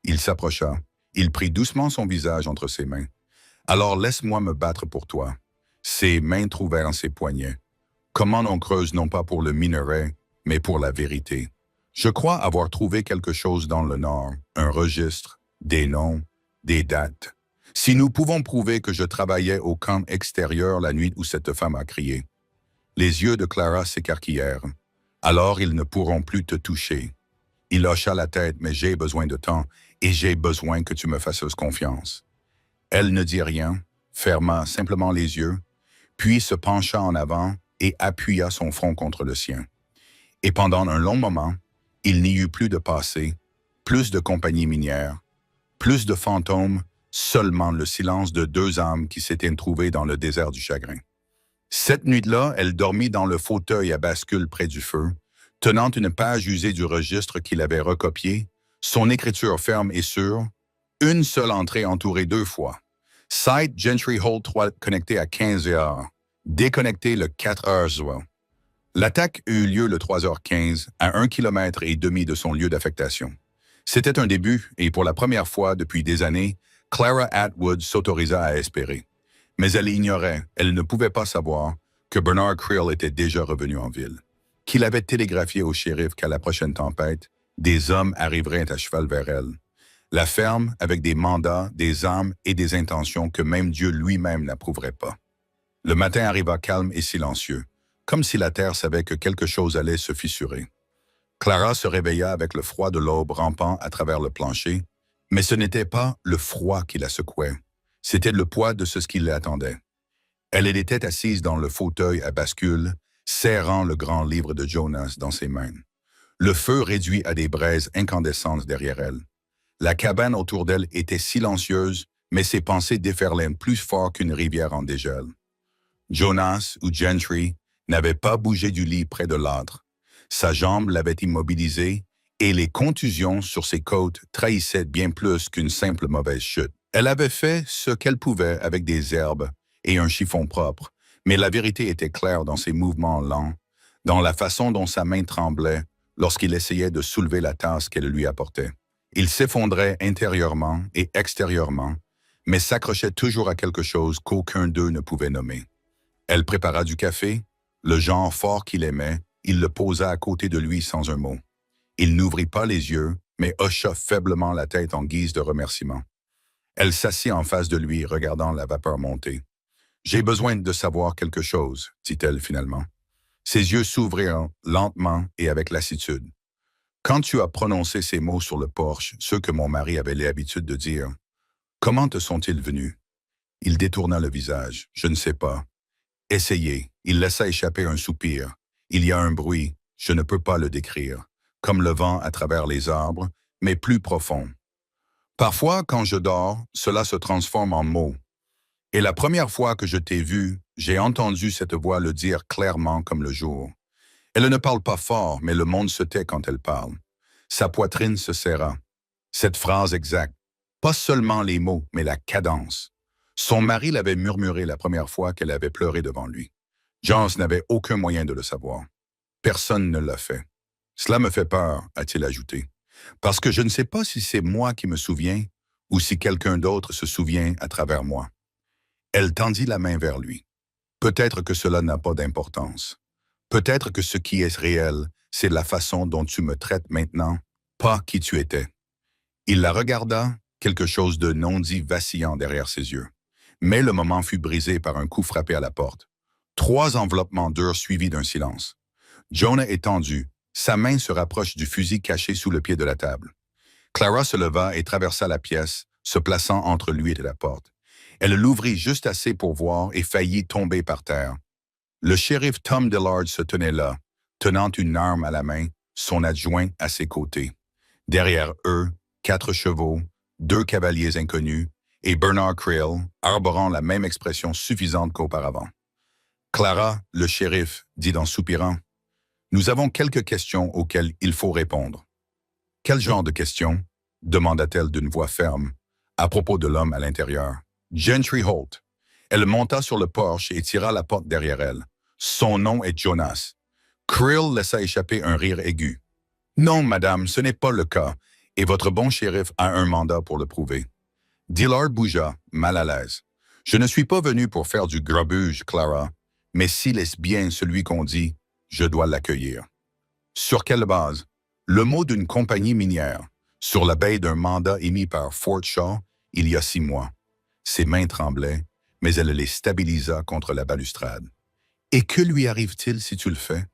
Il s'approcha. Il prit doucement son visage entre ses mains. « Alors laisse-moi me battre pour toi. » Ses mains trouvèrent ses poignets. « Comment on creuse non pas pour le minerai, mais pour la vérité. Je crois avoir trouvé quelque chose dans le Nord, un registre, des noms, des dates. Si nous pouvons prouver que je travaillais au camp extérieur la nuit où cette femme a crié. » Les yeux de Clara s'écarquillèrent. « Alors ils ne pourront plus te toucher. » Il hocha la tête, « Mais j'ai besoin de temps, et j'ai besoin que tu me fasses confiance. » Elle ne dit rien, ferma simplement les yeux, puis se pencha en avant et appuya son front contre le sien. Et pendant un long moment, il n'y eut plus de passé, plus de compagnie minière, plus de fantômes, seulement le silence de deux âmes qui s'étaient trouvées dans le désert du chagrin. Cette nuit-là, elle dormit dans le fauteuil à bascule près du feu, tenant une page usée du registre qu'il avait recopié, son écriture ferme et sûre, une seule entrée entourée 2 fois. Site Gentry Hall 3 connecté à 15 heures, déconnecté le 4 heures. L'attaque eut lieu le 3h15, à 1,5 km de son lieu d'affectation. C'était un début, et pour la première fois depuis des années, Clara Atwood s'autorisa à espérer. Mais elle ignorait, elle ne pouvait pas savoir, que Bernard Krill était déjà revenu en ville, qu'il avait télégraphié au shérif qu'à la prochaine tempête, des hommes arriveraient à cheval vers elle. La ferme avec des mandats, des armes et des intentions que même Dieu lui-même n'approuverait pas. Le matin arriva calme et silencieux, comme si la terre savait que quelque chose allait se fissurer. Clara se réveilla avec le froid de l'aube rampant à travers le plancher, mais ce n'était pas le froid qui la secouait, c'était le poids de ce qui l'attendait. Elle était assise dans le fauteuil à bascule, serrant le grand livre de Jonas dans ses mains. Le feu réduit à des braises incandescentes derrière elle. La cabane autour d'elle était silencieuse, mais ses pensées déferlaient plus fort qu'une rivière en dégel. Jonas ou Gentry n'avait pas bougé du lit près de l'âtre. Sa jambe l'avait immobilisé et les contusions sur ses côtes trahissaient bien plus qu'une simple mauvaise chute. Elle avait fait ce qu'elle pouvait avec des herbes et un chiffon propre, mais la vérité était claire dans ses mouvements lents, dans la façon dont sa main tremblait lorsqu'il essayait de soulever la tasse qu'elle lui apportait. Il s'effondrait intérieurement et extérieurement, mais s'accrochait toujours à quelque chose qu'aucun d'eux ne pouvait nommer. Elle prépara du café, le genre fort qu'il aimait, il le posa à côté de lui sans un mot. Il n'ouvrit pas les yeux, mais hocha faiblement la tête en guise de remerciement. Elle s'assit en face de lui, regardant la vapeur monter. « J'ai besoin de savoir quelque chose, » dit-elle finalement. Ses yeux s'ouvrirent lentement et avec lassitude. « Quand tu as prononcé ces mots sur le porche, ceux que mon mari avait l'habitude de dire, comment te sont-ils venus? » Il détourna le visage. « Je ne sais pas. » « Essayez. » Il laissa échapper un soupir. « Il y a un bruit, je ne peux pas le décrire, comme le vent à travers les arbres, mais plus profond. Parfois, quand je dors, cela se transforme en mots. Et la première fois que je t'ai vu, j'ai entendu cette voix le dire clairement comme le jour. Elle ne parle pas fort, mais le monde se tait quand elle parle. Sa poitrine se serra. Cette phrase exacte, pas seulement les mots, mais la cadence. Son mari l'avait murmuré la première fois qu'elle avait pleuré devant lui. Jones n'avait aucun moyen de le savoir. Personne ne l'a fait. Cela me fait peur, a-t-il ajouté, parce que je ne sais pas si c'est moi qui me souviens ou si quelqu'un d'autre se souvient à travers moi. Elle tendit la main vers lui. Peut-être que cela n'a pas d'importance. Peut-être que ce qui est réel, c'est la façon dont tu me traites maintenant, pas qui tu étais. Il la regarda, quelque chose de non dit vacillant derrière ses yeux. Mais le moment fut brisé par un coup frappé à la porte. 3 enveloppements durs suivis d'un silence. Jonah est tendu. Sa main se rapproche du fusil caché sous le pied de la table. Clara se leva et traversa la pièce, se plaçant entre lui et la porte. Elle l'ouvrit juste assez pour voir et faillit tomber par terre. Le shérif Tom Dillard se tenait là, tenant une arme à la main, son adjoint à ses côtés. Derrière eux, 4 chevaux, 2 cavaliers inconnus et Bernard Creel, arborant la même expression suffisante qu'auparavant. Clara, le shérif, dit en soupirant, « Nous avons quelques questions auxquelles il faut répondre. » « Quel genre de questions ?» demanda-t-elle d'une voix ferme, à propos de l'homme à l'intérieur. « Gentry Holt. » Elle monta sur le porche et tira la porte derrière elle. Son nom est Jonas. Creel laissa échapper un rire aigu. « Non, madame, ce n'est pas le cas, et votre bon shérif a un mandat pour le prouver. » Dillard bougea, mal à l'aise. « Je ne suis pas venu pour faire du grabuge, Clara, mais s'il est bien celui qu'on dit, je dois l'accueillir. » Sur quelle base? Le mot d'une compagnie minière, sur la baie d'un mandat émis par Fort Shaw il y a 6 mois. Ses mains tremblaient, mais elle les stabilisa contre la balustrade. « Et que lui arrive-t-il si tu le fais? »«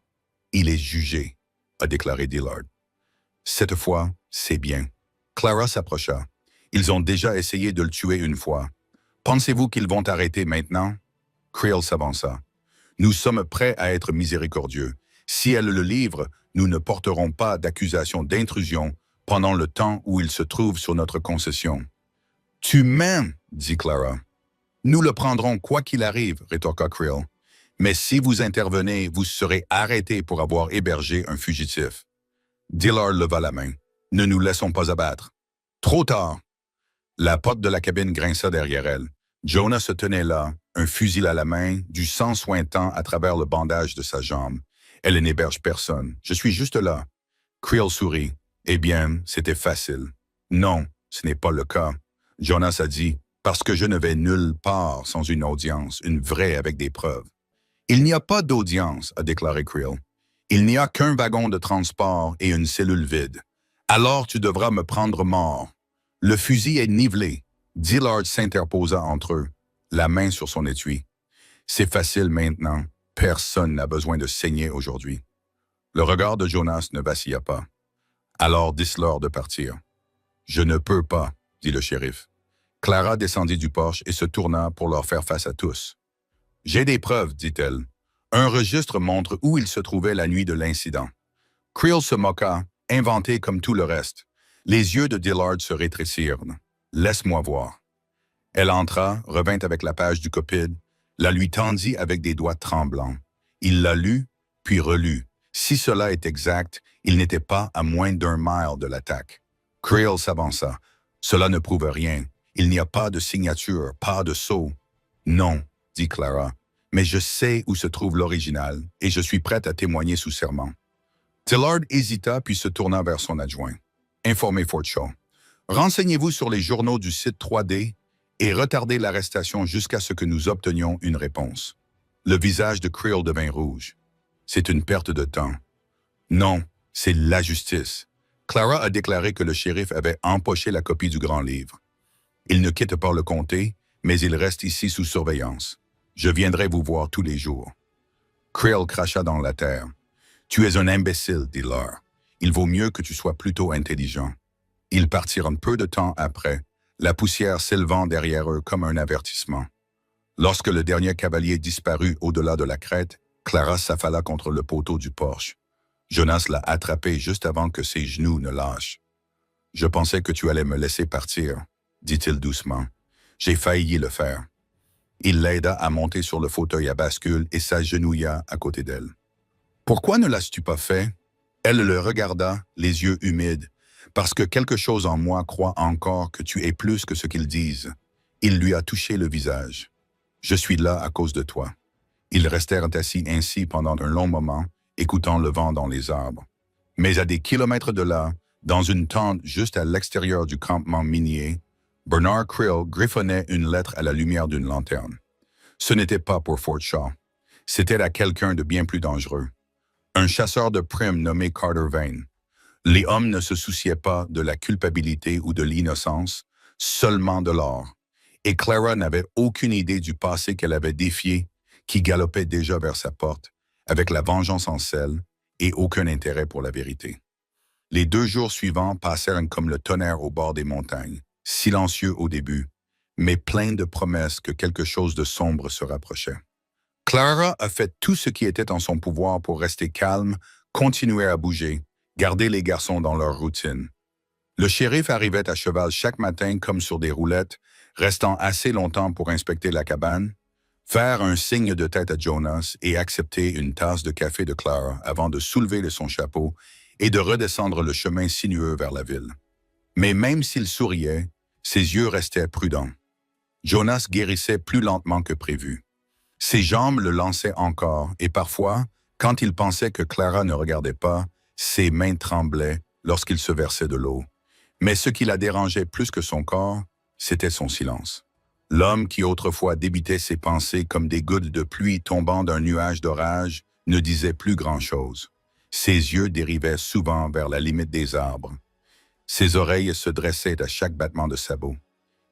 Il est jugé, » a déclaré Dillard. « Cette fois, c'est bien. » Clara s'approcha. « Ils ont déjà essayé de le tuer une fois. Pensez-vous qu'ils vont arrêter maintenant? » Creel s'avança. « Nous sommes prêts à être miséricordieux. Si elle le livre, nous ne porterons pas d'accusation d'intrusion pendant le temps où il se trouve sur notre concession. »« Tu mens, » dit Clara. « Nous le prendrons quoi qu'il arrive, » rétorqua Creel. « Mais si vous intervenez, vous serez arrêté pour avoir hébergé un fugitif. » Dillard leva la main. « Ne nous laissons pas abattre. » Trop tard. La porte de la cabine grinça derrière elle. Jonas se tenait là, un fusil à la main, du sang suintant à travers le bandage de sa jambe. Elle n'héberge personne. Je suis juste là. Creel sourit. Eh bien, c'était facile. Non, ce n'est pas le cas. Jonas a dit, parce que je ne vais nulle part sans une audience, une vraie avec des preuves. Il n'y a pas d'audience, a déclaré Creel. Il n'y a qu'un wagon de transport et une cellule vide. Alors tu devras me prendre mort. Le fusil est nivelé. Dillard s'interposa entre eux, la main sur son étui. C'est facile maintenant. Personne n'a besoin de saigner aujourd'hui. Le regard de Jonas ne vacilla pas. Alors dis-leur de partir. Je ne peux pas, dit le shérif. Clara descendit du porche et se tourna pour leur faire face à tous. J'ai des preuves, dit-elle. Un registre montre où il se trouvait la nuit de l'incident. Creel se moqua, inventé comme tout le reste. Les yeux de Dillard se rétrécirent. Laisse-moi voir. Elle entra, revint avec la page du copide, la lui tendit avec des doigts tremblants. Il la lut, puis relut. Si cela est exact, il n'était pas à moins d'1 mile de l'attaque. Creel s'avança. Cela ne prouve rien. Il n'y a pas de signature, pas de sceau. Non, dit Clara, mais je sais où se trouve l'original et je suis prête à témoigner sous serment. Dillard hésita puis se tourna vers son adjoint. Informez Fort Shaw. Renseignez-vous sur les journaux du site 3D et retardez l'arrestation jusqu'à ce que nous obtenions une réponse. Le visage de Creel devint rouge. C'est une perte de temps. Non, c'est la justice. Clara a déclaré que le shérif avait empoché la copie du grand livre. Il ne quitte pas le comté, mais il reste ici sous surveillance. Je viendrai vous voir tous les jours. Creel cracha dans la terre. Tu es un imbécile, Dillard. Il vaut mieux que tu sois plutôt intelligent. Ils partirent un peu de temps après, la poussière s'élevant derrière eux comme un avertissement. Lorsque le dernier cavalier disparut au-delà de la crête, Clara s'affala contre le poteau du porche. Jonas l'a attrapé juste avant que ses genoux ne lâchent. « Je pensais que tu allais me laisser partir, » dit-il doucement. « J'ai failli le faire. » Il l'aida à monter sur le fauteuil à bascule et s'agenouilla à côté d'elle. « Pourquoi ne l'as-tu pas fait? » Elle le regarda, les yeux humides. « Parce que quelque chose en moi croit encore que tu es plus que ce qu'ils disent. » Il lui a touché le visage. « Je suis là à cause de toi. » Ils restèrent assis ainsi pendant un long moment, écoutant le vent dans les arbres. Mais à des kilomètres de là, dans une tente juste à l'extérieur du campement minier, Bernard Creel griffonnait une lettre à la lumière d'une lanterne. Ce n'était pas pour Fort Shaw. C'était à quelqu'un de bien plus dangereux. Un chasseur de primes nommé Carter Vane. Les hommes ne se souciaient pas de la culpabilité ou de l'innocence, seulement de l'or. Et Clara n'avait aucune idée du passé qu'elle avait défié, qui galopait déjà vers sa porte, avec la vengeance en selle et aucun intérêt pour la vérité. Les 2 jours suivants passèrent comme le tonnerre au bord des montagnes, silencieux au début, mais plein de promesses que quelque chose de sombre se rapprochait. Clara a fait tout ce qui était en son pouvoir pour rester calme, continuer à bouger, garder les garçons dans leur routine. Le shérif arrivait à cheval chaque matin comme sur des roulettes, restant assez longtemps pour inspecter la cabane, faire un signe de tête à Jonas et accepter une tasse de café de Clara avant de soulever son chapeau et de redescendre le chemin sinueux vers la ville. Mais même s'il souriait, ses yeux restaient prudents. Jonas guérissait plus lentement que prévu. Ses jambes le lançaient encore et parfois, quand il pensait que Clara ne regardait pas, ses mains tremblaient lorsqu'il se versait de l'eau. Mais ce qui la dérangeait plus que son corps, c'était son silence. L'homme qui autrefois débitait ses pensées comme des gouttes de pluie tombant d'un nuage d'orage ne disait plus grand-chose. Ses yeux dérivaient souvent vers la limite des arbres. Ses oreilles se dressaient à chaque battement de sabot.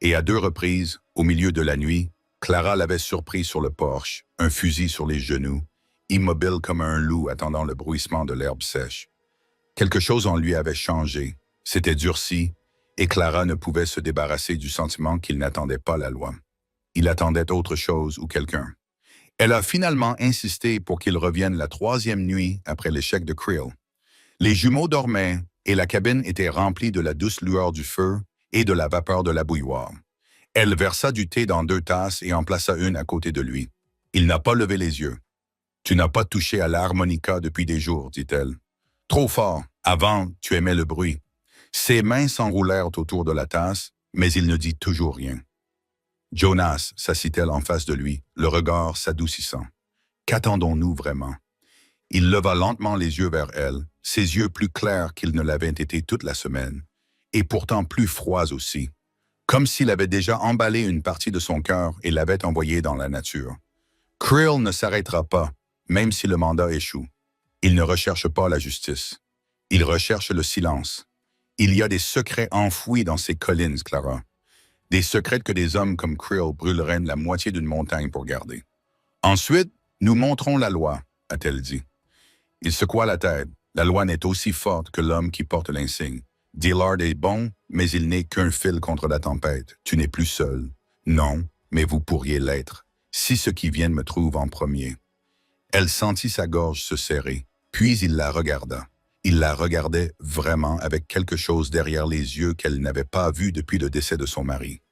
Et à 2 reprises, au milieu de la nuit, Clara l'avait surpris sur le porche, un fusil sur les genoux, immobile comme un loup attendant le bruissement de l'herbe sèche. Quelque chose en lui avait changé, s'était durci, et Clara ne pouvait se débarrasser du sentiment qu'il n'attendait pas la loi. Il attendait autre chose ou quelqu'un. Elle a finalement insisté pour qu'il revienne la 3e nuit après l'échec de Creel. Les jumeaux dormaient et la cabine était remplie de la douce lueur du feu et de la vapeur de la bouilloire. Elle versa du thé dans 2 tasses et en plaça une à côté de lui. Il n'a pas levé les yeux. « Tu n'as pas touché à l'harmonica depuis des jours, dit-elle. Trop fort. Avant, tu aimais le bruit. » Ses mains s'enroulèrent autour de la tasse, mais il ne dit toujours rien. « Jonas, s'assit-elle en face de lui, le regard s'adoucissant. Qu'attendons-nous vraiment? » Il leva lentement les yeux vers elle, ses yeux plus clairs qu'ils ne l'avaient été toute la semaine, et pourtant plus froids aussi, comme s'il avait déjà emballé une partie de son cœur et l'avait envoyé dans la nature. Creel ne s'arrêtera pas, même si le mandat échoue. Il ne recherche pas la justice. Il recherche le silence. Il y a des secrets enfouis dans ces collines, Clara. Des secrets que des hommes comme Creel brûleraient la moitié d'une montagne pour garder. Ensuite, nous montrons la loi, a-t-elle dit. Il secoua la tête. La loi n'est aussi forte que l'homme qui porte l'insigne. Dillard est bon, mais il n'est qu'un fil contre la tempête. Tu n'es plus seul. Non, mais vous pourriez l'être, si ceux qui viennent me trouvent en premier. Elle sentit sa gorge se serrer, puis il la regarda. Il la regardait vraiment avec quelque chose derrière les yeux qu'elle n'avait pas vu depuis le décès de son mari.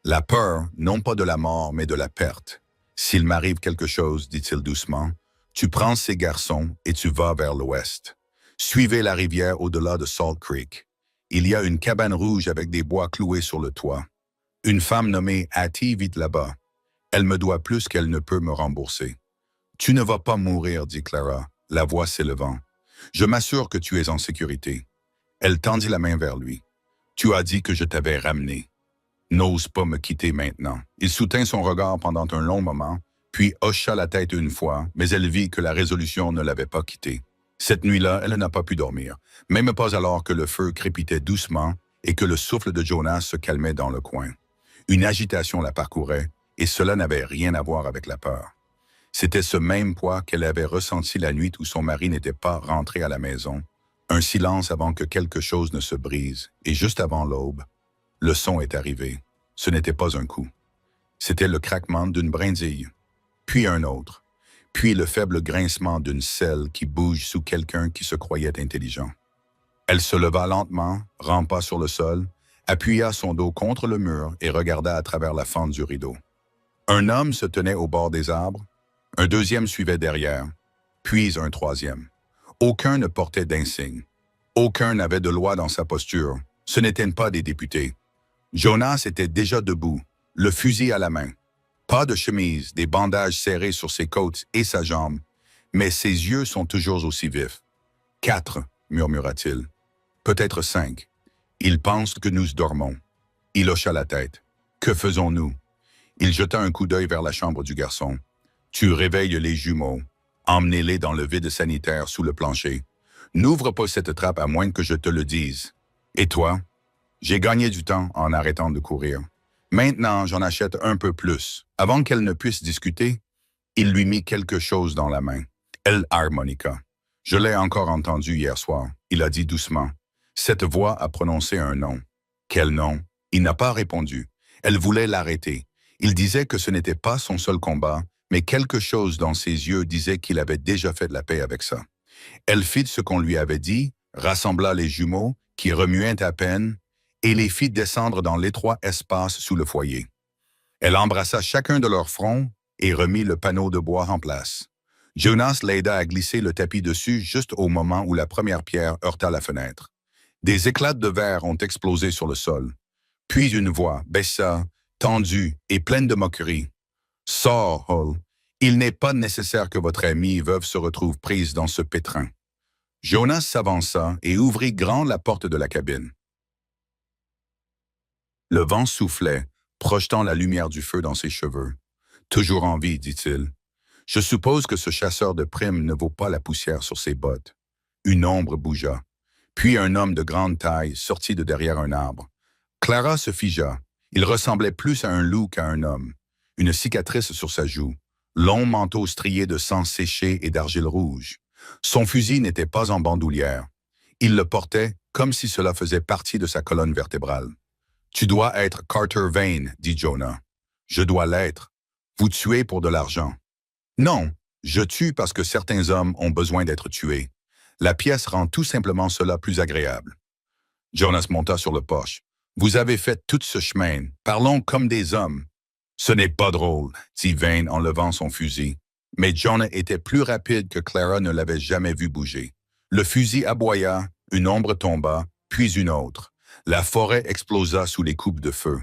La peur, non pas de la mort, mais de la perte. S'il m'arrive quelque chose, dit-il doucement, tu prends ces garçons et tu vas vers l'ouest. Suivez la rivière au-delà de Salt Creek. Il y a une cabane rouge avec des bois cloués sur le toit. Une femme nommée Hattie vit là-bas. Elle me doit plus qu'elle ne peut me rembourser. Tu ne vas pas mourir, dit Clara, la voix s'élevant. Je m'assure que tu es en sécurité. Elle tendit la main vers lui. Tu as dit que je t'avais ramené. N'ose pas me quitter maintenant. Il soutint son regard pendant un long moment, puis hocha la tête une fois, mais elle vit que la résolution ne l'avait pas quitté. Cette nuit-là, elle n'a pas pu dormir, même pas alors que le feu crépitait doucement et que le souffle de Jonas se calmait dans le coin. Une agitation la parcourait, et cela n'avait rien à voir avec la peur. C'était ce même poids qu'elle avait ressenti la nuit où son mari n'était pas rentré à la maison, un silence avant que quelque chose ne se brise, et juste avant l'aube, le son est arrivé. Ce n'était pas un coup. C'était le craquement d'une brindille, puis un autre, puis le faible grincement d'une selle qui bouge sous quelqu'un qui se croyait intelligent. Elle se leva lentement, rampa sur le sol, appuya son dos contre le mur et regarda à travers la fente du rideau. Un homme se tenait au bord des arbres, un deuxième suivait derrière, puis un troisième. Aucun ne portait d'insigne. Aucun n'avait de loi dans sa posture. Ce n'étaient pas des députés. Jonas était déjà debout, le fusil à la main. Pas de chemise, des bandages serrés sur ses côtes et sa jambe, mais ses yeux sont toujours aussi vifs. « 4, murmura-t-il. « Peut-être 5. Il pense que nous dormons. » Il hocha la tête. « Que faisons-nous? » Il jeta un coup d'œil vers la chambre du garçon. « Tu réveilles les jumeaux. Emmenez-les dans le vide sanitaire sous le plancher. N'ouvre pas cette trappe à moins que je te le dise. Et toi? » J'ai gagné du temps en arrêtant de courir. Maintenant, j'en achète un peu plus. Avant qu'elle ne puisse discuter, il lui mit quelque chose dans la main. Elle harmonica. Je l'ai encore entendu hier soir. Il a dit doucement. Cette voix a prononcé un nom. Quel nom? Il n'a pas répondu. Elle voulait l'arrêter. Il disait que ce n'était pas son seul combat, mais quelque chose dans ses yeux disait qu'il avait déjà fait de la paix avec ça. Elle fit ce qu'on lui avait dit, rassembla les jumeaux, qui remuaient à peine, et les fit descendre dans l'étroit espace sous le foyer. Elle embrassa chacun de leurs fronts et remit le panneau de bois en place. Jonas l'aida à glisser le tapis dessus juste au moment où la première pierre heurta la fenêtre. Des éclats de verre ont explosé sur le sol. Puis une voix baissa, tendue et pleine de moquerie. « Sors, Hull. Il n'est pas nécessaire que votre amie veuve se retrouve prise dans ce pétrin. » Jonas s'avança et ouvrit grand la porte de la cabine. Le vent soufflait, projetant la lumière du feu dans ses cheveux. « Toujours en vie, dit-il. Je suppose que ce chasseur de primes ne vaut pas la poussière sur ses bottes. » Une ombre bougea. Puis un homme de grande taille sortit de derrière un arbre. Clara se figea. Il ressemblait plus à un loup qu'à un homme. Une cicatrice sur sa joue. Long manteau strié de sang séché et d'argile rouge. Son fusil n'était pas en bandoulière. Il le portait comme si cela faisait partie de sa colonne vertébrale. « Tu dois être Carter Vane, dit Jonah. « Je dois l'être. Vous tuez pour de l'argent. »« Non, je tue parce que certains hommes ont besoin d'être tués. La pièce rend tout simplement cela plus agréable. » Jonas monta sur le porche. « Vous avez fait tout ce chemin. Parlons comme des hommes. »« Ce n'est pas drôle, dit Vane en levant son fusil. » Mais Jonah était plus rapide que Clara ne l'avait jamais vu bouger. Le fusil aboya, une ombre tomba, puis une autre. La forêt explosa sous les coupes de feu.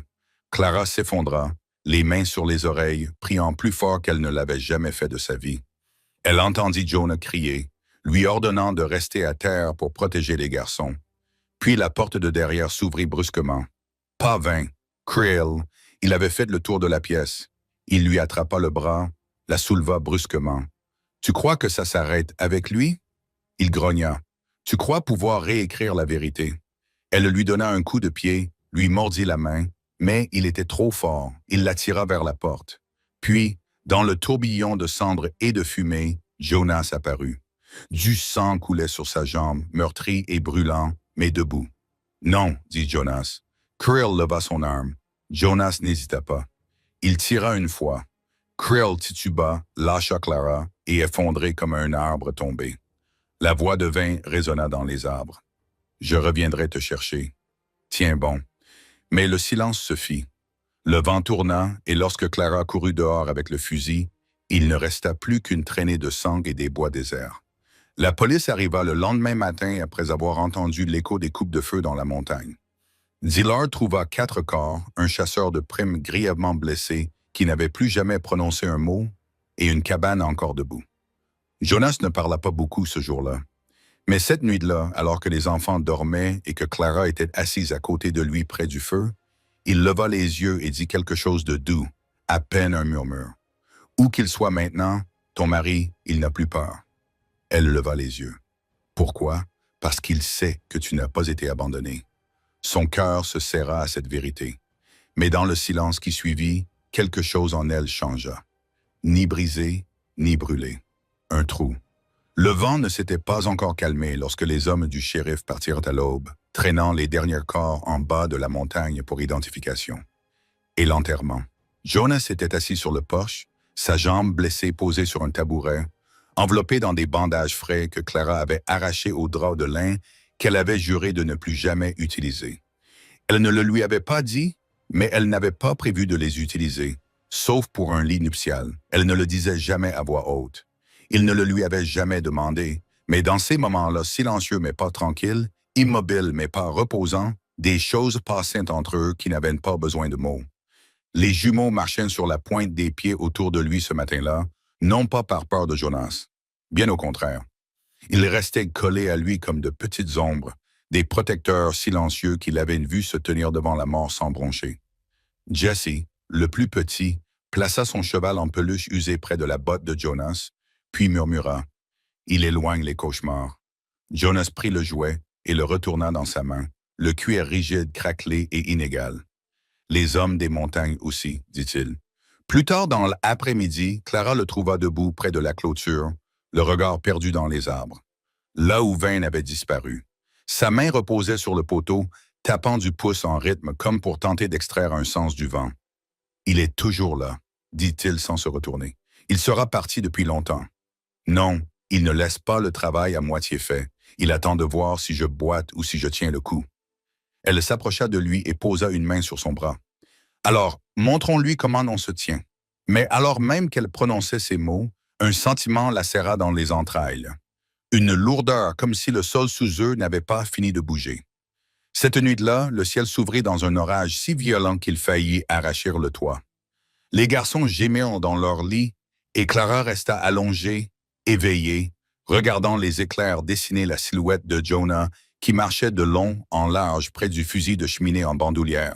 Clara s'effondra, les mains sur les oreilles, priant plus fort qu'elle ne l'avait jamais fait de sa vie. Elle entendit Jonah crier, lui ordonnant de rester à terre pour protéger les garçons. Puis la porte de derrière s'ouvrit brusquement. Pas vain. Creel, il avait fait le tour de la pièce. Il lui attrapa le bras, la souleva brusquement. « Tu crois que ça s'arrête avec lui? » Il grogna. « Tu crois pouvoir réécrire la vérité? » Elle lui donna un coup de pied, lui mordit la main, mais il était trop fort, il la tira vers la porte. Puis, dans le tourbillon de cendres et de fumée, Jonas apparut. Du sang coulait sur sa jambe, meurtri et brûlant, mais debout. « Non, dit Jonas. » Creel leva son arme. Jonas n'hésita pas. Il tira une fois. Creel tituba, lâcha Clara et effondré comme un arbre tombé. La voix de Vane résonna dans les arbres. « Je reviendrai te chercher. Tiens bon. » Mais le silence se fit. Le vent tourna et lorsque Clara courut dehors avec le fusil, il ne resta plus qu'une traînée de sang et des bois déserts. La police arriva le lendemain matin après avoir entendu l'écho des coupes de feu dans la montagne. Dillard trouva 4 corps, un chasseur de primes grièvement blessé qui n'avait plus jamais prononcé un mot, et une cabane encore debout. Jonas ne parla pas beaucoup ce jour-là. Mais cette nuit-là, alors que les enfants dormaient et que Clara était assise à côté de lui près du feu, il leva les yeux et dit quelque chose de doux, à peine un murmure. « Où qu'il soit maintenant, ton mari, il n'a plus peur. » Elle leva les yeux. « Pourquoi? Parce qu'il sait que tu n'as pas été abandonné. » Son cœur se serra à cette vérité. Mais dans le silence qui suivit, quelque chose en elle changea. Ni brisé, ni brûlé. Un trou. Le vent ne s'était pas encore calmé lorsque les hommes du shérif partirent à l'aube, traînant les derniers corps en bas de la montagne pour identification. Et l'enterrement. Jonas était assis sur le porche, sa jambe blessée posée sur un tabouret, enveloppé dans des bandages frais que Clara avait arrachés au drap de lin qu'elle avait juré de ne plus jamais utiliser. Elle ne le lui avait pas dit, mais elle n'avait pas prévu de les utiliser, sauf pour un lit nuptial. Elle ne le disait jamais à voix haute. Il ne le lui avait jamais demandé, mais dans ces moments-là, silencieux mais pas tranquilles, immobiles mais pas reposants, des choses passaient entre eux qui n'avaient pas besoin de mots. Les jumeaux marchaient sur la pointe des pieds autour de lui ce matin-là, non pas par peur de Jonas, bien au contraire. Ils restaient collés à lui comme de petites ombres, des protecteurs silencieux qui l'avaient vu se tenir devant la mort sans broncher. Jesse, le plus petit, plaça son cheval en peluche usé près de la botte de Jonas, puis murmura « Il éloigne les cauchemars ». Jonas prit le jouet et le retourna dans sa main, le cuir rigide, craquelé et inégal. « Les hommes des montagnes aussi, dit-il. » Plus tard dans l'après-midi, Clara le trouva debout près de la clôture, le regard perdu dans les arbres, là où Vane avait disparu. Sa main reposait sur le poteau, tapant du pouce en rythme comme pour tenter d'extraire un sens du vent. « Il est toujours là, dit-il sans se retourner. Il sera parti depuis longtemps. Non, il ne laisse pas le travail à moitié fait. Il attend de voir si je boite ou si je tiens le coup. » Elle s'approcha de lui et posa une main sur son bras. « Alors, montrons-lui comment on se tient. » Mais alors même qu'elle prononçait ces mots, un sentiment la serra dans les entrailles. Une lourdeur, comme si le sol sous eux n'avait pas fini de bouger. Cette nuit-là, le ciel s'ouvrit dans un orage si violent qu'il faillit arracher le toit. Les garçons gémirent dans leur lit et Clara resta allongée, éveillée, regardant les éclairs dessiner la silhouette de Jonah qui marchait de long en large près du fusil de cheminée en bandoulière.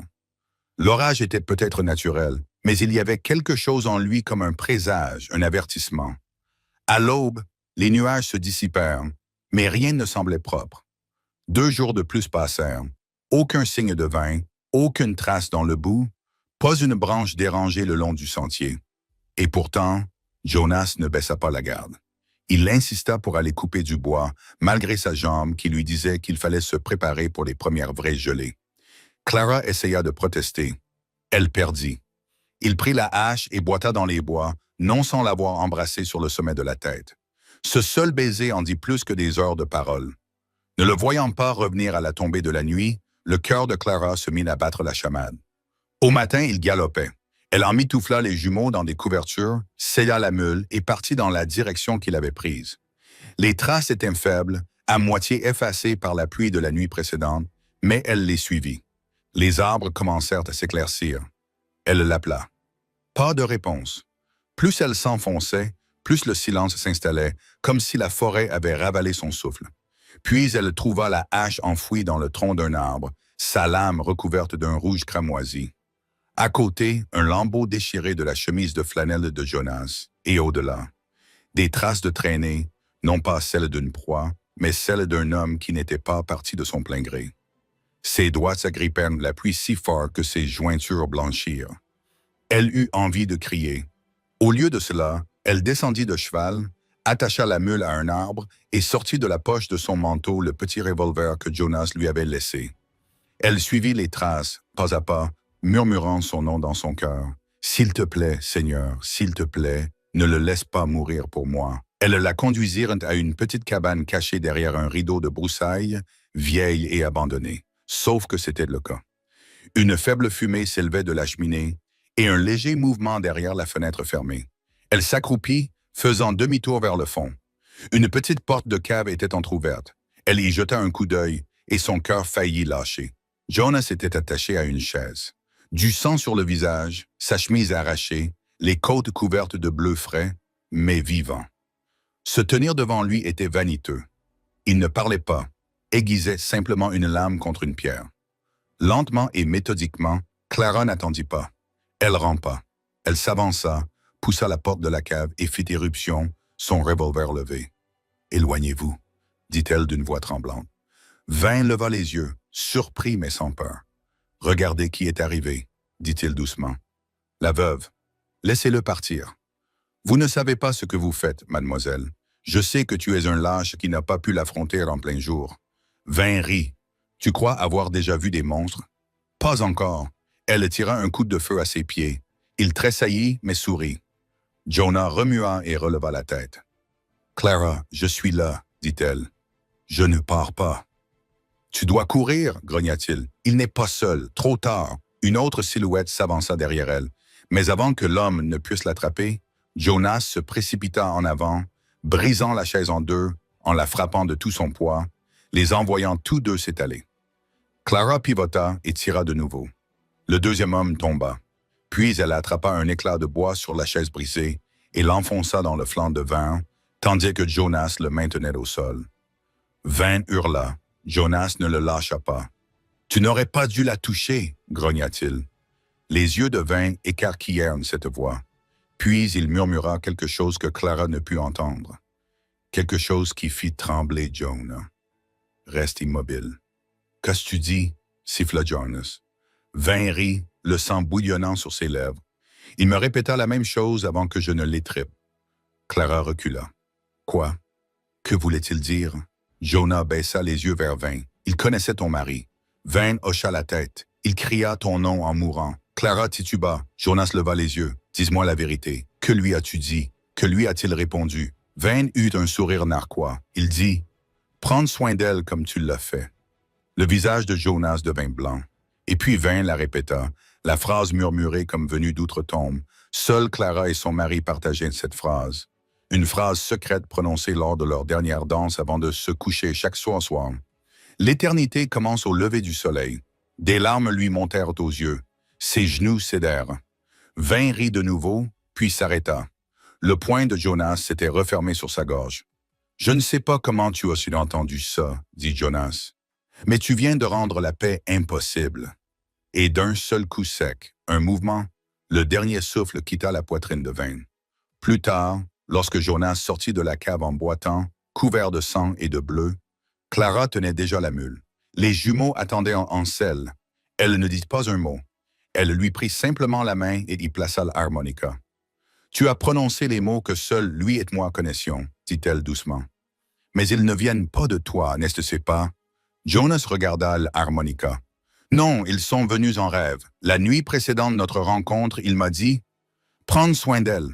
L'orage était peut-être naturel, mais il y avait quelque chose en lui comme un présage, un avertissement. À l'aube, les nuages se dissipèrent, mais rien ne semblait propre. 2 jours de plus passèrent. Aucun signe de vin, aucune trace dans le bout, pas une branche dérangée le long du sentier. Et pourtant, Jonas ne baissa pas la garde. Il insista pour aller couper du bois, malgré sa jambe qui lui disait qu'il fallait se préparer pour les premières vraies gelées. Clara essaya de protester. Elle perdit. Il prit la hache et boita dans les bois, non sans l'avoir embrassée sur le sommet de la tête. Ce seul baiser en dit plus que des heures de parole. Ne le voyant pas revenir à la tombée de la nuit, le cœur de Clara se mit à battre la chamade. Au matin, il galopait. Elle emmitoufla les jumeaux dans des couvertures, sella la mule et partit dans la direction qu'il avait prise. Les traces étaient faibles, à moitié effacées par la pluie de la nuit précédente, mais elle les suivit. Les arbres commencèrent à s'éclaircir. Elle l'appela. Pas de réponse. Plus elle s'enfonçait, plus le silence s'installait, comme si la forêt avait ravalé son souffle. Puis elle trouva la hache enfouie dans le tronc d'un arbre, sa lame recouverte d'un rouge cramoisi. À côté, un lambeau déchiré de la chemise de flanelle de Jonas, et au-delà, des traces de traînée, non pas celles d'une proie, mais celles d'un homme qui n'était pas parti de son plein gré. Ses doigts s'agrippèrent la pluie si fort que ses jointures blanchirent. Elle eut envie de crier. Au lieu de cela, elle descendit de cheval, attacha la mule à un arbre et sortit de la poche de son manteau le petit revolver que Jonas lui avait laissé. Elle suivit les traces, pas à pas, murmurant son nom dans son cœur. « S'il te plaît, Seigneur, s'il te plaît, ne le laisse pas mourir pour moi. » Elles la conduisirent à une petite cabane cachée derrière un rideau de broussailles, vieille et abandonnée, sauf que c'était le cas. Une faible fumée s'élevait de la cheminée et un léger mouvement derrière la fenêtre fermée. Elle s'accroupit, faisant demi-tour vers le fond. Une petite porte de cave était entr'ouverte. Elle y jeta un coup d'œil et son cœur faillit lâcher. Jonas était attaché à une chaise. Du sang sur le visage, sa chemise arrachée, les côtes couvertes de bleu frais, mais vivant. Se tenir devant lui était vaniteux. Il ne parlait pas, aiguisait simplement une lame contre une pierre. Lentement et méthodiquement, Clara n'attendit pas. Elle rampa. Elle s'avança, poussa la porte de la cave et fit éruption, son revolver levé. « Éloignez-vous, » dit-elle d'une voix tremblante. Vin leva les yeux, surpris mais sans peur. « Regardez qui est arrivé, » dit-il doucement. « La veuve. Laissez-le partir. »« Vous ne savez pas ce que vous faites, mademoiselle. Je sais que tu es un lâche qui n'a pas pu l'affronter en plein jour. » Vin rit. « Tu crois avoir déjà vu des monstres? »« Pas encore. » Elle tira un coup de feu à ses pieds. Il tressaillit, mais sourit. Jonah remua et releva la tête. « Clara, je suis là, » dit-elle. « Je ne pars pas. »« Tu dois courir, » grogna-t-il. « Il n'est pas seul, trop tard. » Une autre silhouette s'avança derrière elle. Mais avant que l'homme ne puisse l'attraper, Jonas se précipita en avant, brisant la chaise en deux, en la frappant de tout son poids, les envoyant tous deux s'étaler. Clara pivota et tira de nouveau. Le deuxième homme tomba. Puis elle attrapa un éclat de bois sur la chaise brisée et l'enfonça dans le flanc de Vin, tandis que Jonas le maintenait au sol. Vin hurla. Jonas ne le lâcha pas. « Tu n'aurais pas dû la toucher, » grogna-t-il. Les yeux de Vin écarquillèrent cette voix. Puis il murmura quelque chose que Clara ne put entendre. Quelque chose qui fit trembler Jonah. « Reste immobile. »« Qu'est-ce que tu dis? » siffla Jonas. Vin rit, le sang bouillonnant sur ses lèvres. Il me répéta la même chose avant que je ne l'étripe. Clara recula. « Quoi? Que voulait-il dire? » Jonah baissa les yeux vers Vin. « Il connaissait ton mari. Vane hocha la tête. Il cria ton nom en mourant. Clara tituba. Jonas leva les yeux. Dis-moi la vérité. Que lui as-tu dit? Que lui a-t-il répondu? Vane eut un sourire narquois. Il dit, prends soin d'elle comme tu l'as fait. Le visage de Jonas devint blanc. Et puis Vane la répéta, la phrase murmurée comme venue d'outre-tombe. Seule Clara et son mari partageaient cette phrase. Une phrase secrète prononcée lors de leur dernière danse avant de se coucher chaque soir. L'éternité commence au lever du soleil. Des larmes lui montèrent aux yeux. Ses genoux cédèrent. Vane rit de nouveau, puis s'arrêta. Le poing de Jonas s'était refermé sur sa gorge. « Je ne sais pas comment tu as entendu ça, » dit Jonas. « Mais tu viens de rendre la paix impossible. » Et d'un seul coup sec, un mouvement, le dernier souffle quitta la poitrine de Vane. Plus tard, lorsque Jonas sortit de la cave en boitant, couvert de sang et de bleu, Clara tenait déjà la mule. Les jumeaux attendaient en selle. Elle ne dit pas un mot. Elle lui prit simplement la main et y plaça l'harmonica. « Tu as prononcé les mots que seuls lui et moi connaissions, » dit-elle doucement. « Mais ils ne viennent pas de toi, n'est-ce pas? » Jonas regarda l'harmonica. « Non, ils sont venus en rêve. La nuit précédente notre rencontre, il m'a dit « Prends soin d'elle.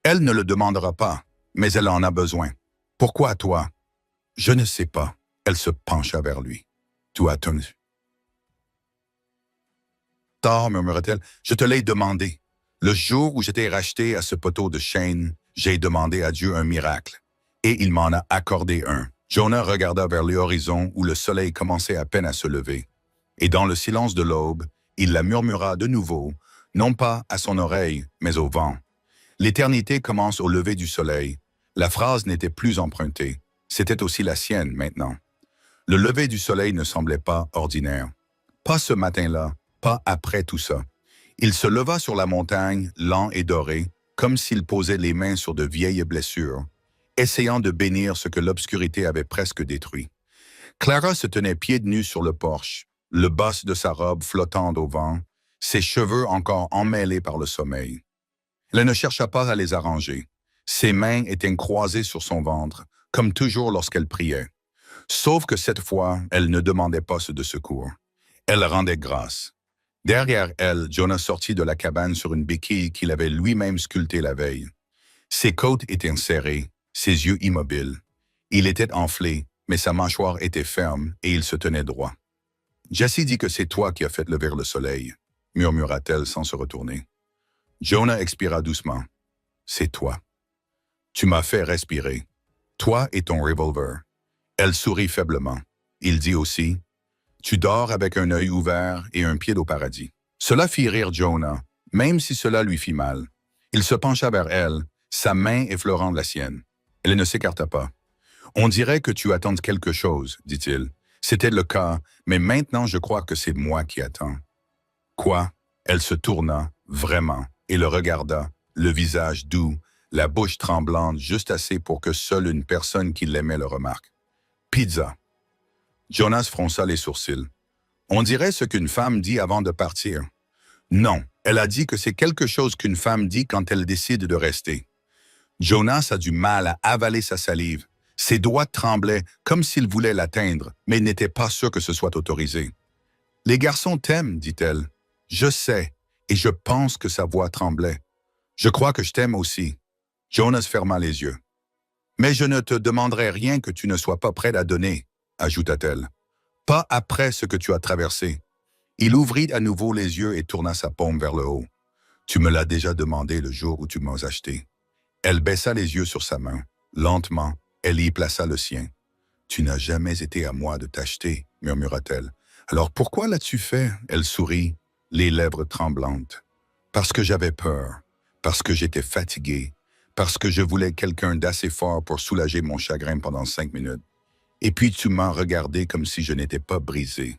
Elle ne le demandera pas, mais elle en a besoin. Pourquoi toi? » « Je ne sais pas. » Elle se pencha vers lui. « Tu as attendu. »« Tard, murmura-t-elle, je te l'ai demandé. Le jour où j'étais racheté à ce poteau de chêne, j'ai demandé à Dieu un miracle. Et il m'en a accordé un. » Jonas regarda vers l'horizon où le soleil commençait à peine à se lever. Et dans le silence de l'aube, il la murmura de nouveau, non pas à son oreille, mais au vent. L'éternité commence au lever du soleil. La phrase n'était plus empruntée. C'était aussi la sienne maintenant. Le lever du soleil ne semblait pas ordinaire. Pas ce matin-là, pas après tout ça. Il se leva sur la montagne, lent et doré, comme s'il posait les mains sur de vieilles blessures, essayant de bénir ce que l'obscurité avait presque détruit. Clara se tenait pieds nus sur le porche, le boss de sa robe flottant au vent, ses cheveux encore emmêlés par le sommeil. Elle ne chercha pas à les arranger. Ses mains étaient croisées sur son ventre, comme toujours lorsqu'elle priait. Sauf que cette fois, elle ne demandait pas de secours. Elle rendait grâce. Derrière elle, Jonas sortit de la cabane sur une béquille qu'il avait lui-même sculptée la veille. Ses côtes étaient serrées, ses yeux immobiles. Il était enflé, mais sa mâchoire était ferme et il se tenait droit. « Jessie dit que c'est toi qui as fait lever le soleil, » murmura-t-elle sans se retourner. Jonas expira doucement. « C'est toi. Tu m'as fait respirer. Toi et ton revolver. » Elle sourit faiblement. Il dit aussi, « Tu dors avec un œil ouvert et un pied au paradis. » Cela fit rire Jonas, même si cela lui fit mal. Il se pencha vers elle, sa main effleurant la sienne. Elle ne s'écarta pas. « On dirait que tu attends quelque chose, » dit-il. C'était le cas, mais maintenant je crois que c'est moi qui attends. Quoi? Elle se tourna, vraiment, et le regarda, le visage doux, la bouche tremblante juste assez pour que seule une personne qui l'aimait le remarque. Pizza. Jonas fronça les sourcils. On dirait ce qu'une femme dit avant de partir. Non, elle a dit que c'est quelque chose qu'une femme dit quand elle décide de rester. Jonas a du mal à avaler sa salive. Ses doigts tremblaient comme s'il voulait l'atteindre, mais il n'était pas sûr que ce soit autorisé. « Les garçons t'aiment, dit-elle. Je sais, et je pense que sa voix tremblait. Je crois que je t'aime aussi. Jonas ferma les yeux. « Mais je ne te demanderai rien que tu ne sois pas prêt à donner, » ajouta-t-elle. « Pas après ce que tu as traversé. » Il ouvrit à nouveau les yeux et tourna sa paume vers le haut. « Tu me l'as déjà demandé le jour où tu m'as acheté. » Elle baissa les yeux sur sa main. Lentement, elle y plaça le sien. « Tu n'as jamais été à moi de t'acheter, » murmura-t-elle. « Alors pourquoi l'as-tu fait ?» Elle sourit, les lèvres tremblantes. « Parce que j'avais peur, parce que j'étais fatigué, parce que je voulais quelqu'un d'assez fort pour soulager mon chagrin pendant 5 minutes. Et puis tu m'as regardé comme si je n'étais pas brisé. »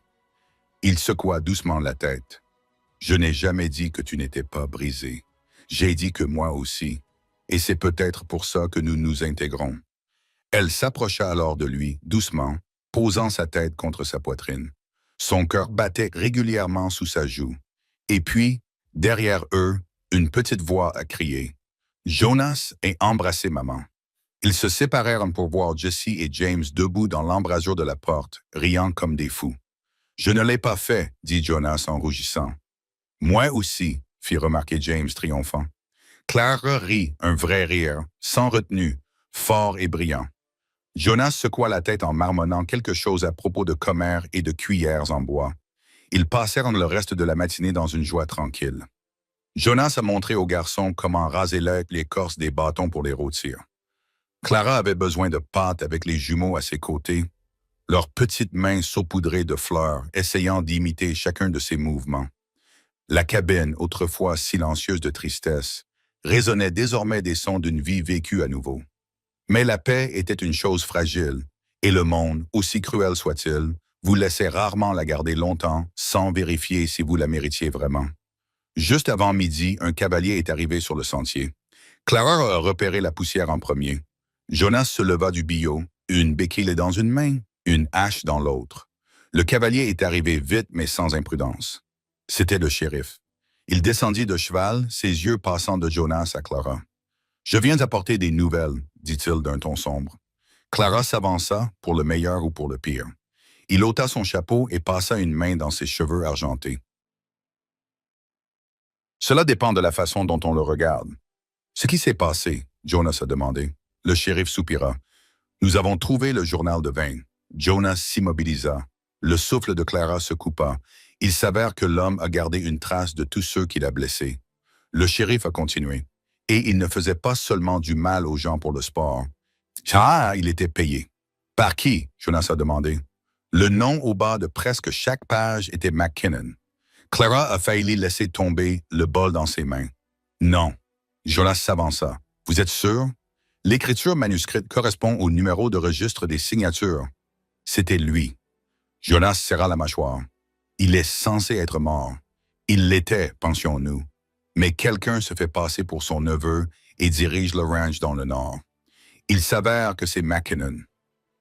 Il secoua doucement la tête. « Je n'ai jamais dit que tu n'étais pas brisé. J'ai dit que moi aussi. Et c'est peut-être pour ça que nous nous intégrons. » Elle s'approcha alors de lui, doucement, posant sa tête contre sa poitrine. Son cœur battait régulièrement sous sa joue. Et puis, derrière eux, une petite voix a crié. « Jonas ait embrassé maman. » Ils se séparèrent pour voir Jessie et James debout dans l'embrasure de la porte, riant comme des fous. Je ne l'ai pas fait, dit Jonas en rougissant. Moi aussi, fit remarquer James triomphant. Clara rit, un vrai rire, sans retenue, fort et brillant. Jonas secoua la tête en marmonnant quelque chose à propos de commères et de cuillères en bois. Ils passèrent le reste de la matinée dans une joie tranquille. Jonas a montré aux garçons comment raser l'écorce des bâtons pour les rôtir. Clara avait besoin de pâte avec les jumeaux à ses côtés, leurs petites mains saupoudrées de fleurs, essayant d'imiter chacun de ses mouvements. La cabine, autrefois silencieuse de tristesse, résonnait désormais des sons d'une vie vécue à nouveau. Mais la paix était une chose fragile, et le monde, aussi cruel soit-il, vous laissait rarement la garder longtemps sans vérifier si vous la méritiez vraiment. Juste avant midi, un cavalier est arrivé sur le sentier. Clara a repéré la poussière en premier. Jonas se leva du billot, une béquille dans une main, une hache dans l'autre. Le cavalier est arrivé vite mais sans imprudence. C'était le shérif. Il descendit de cheval, ses yeux passant de Jonas à Clara. « Je viens apporter des nouvelles, » dit-il d'un ton sombre. Clara s'avança, pour le meilleur ou pour le pire. Il ôta son chapeau et passa une main dans ses cheveux argentés. « Cela dépend de la façon dont on le regarde. »« Ce qui s'est passé, » Jonas a demandé. Le shérif soupira. « Nous avons trouvé le journal de Vane. » Jonas s'immobilisa. Le souffle de Clara se coupa. Il s'avère que l'homme a gardé une trace de tous ceux qu'il a blessés. Le shérif a continué. Et il ne faisait pas seulement du mal aux gens pour le sport. Ah, il était payé. Par qui? Jonas a demandé. Le nom au bas de presque chaque page était McKinnon. Clara a failli laisser tomber le bol dans ses mains. Non. Jonas s'avança. Vous êtes sûr? L'écriture manuscrite correspond au numéro de registre des signatures. C'était lui. Jonas serra la mâchoire. Il est censé être mort. Il l'était, pensions-nous. Mais quelqu'un se fait passer pour son neveu et dirige le ranch dans le nord. Il s'avère que c'est McKinnon.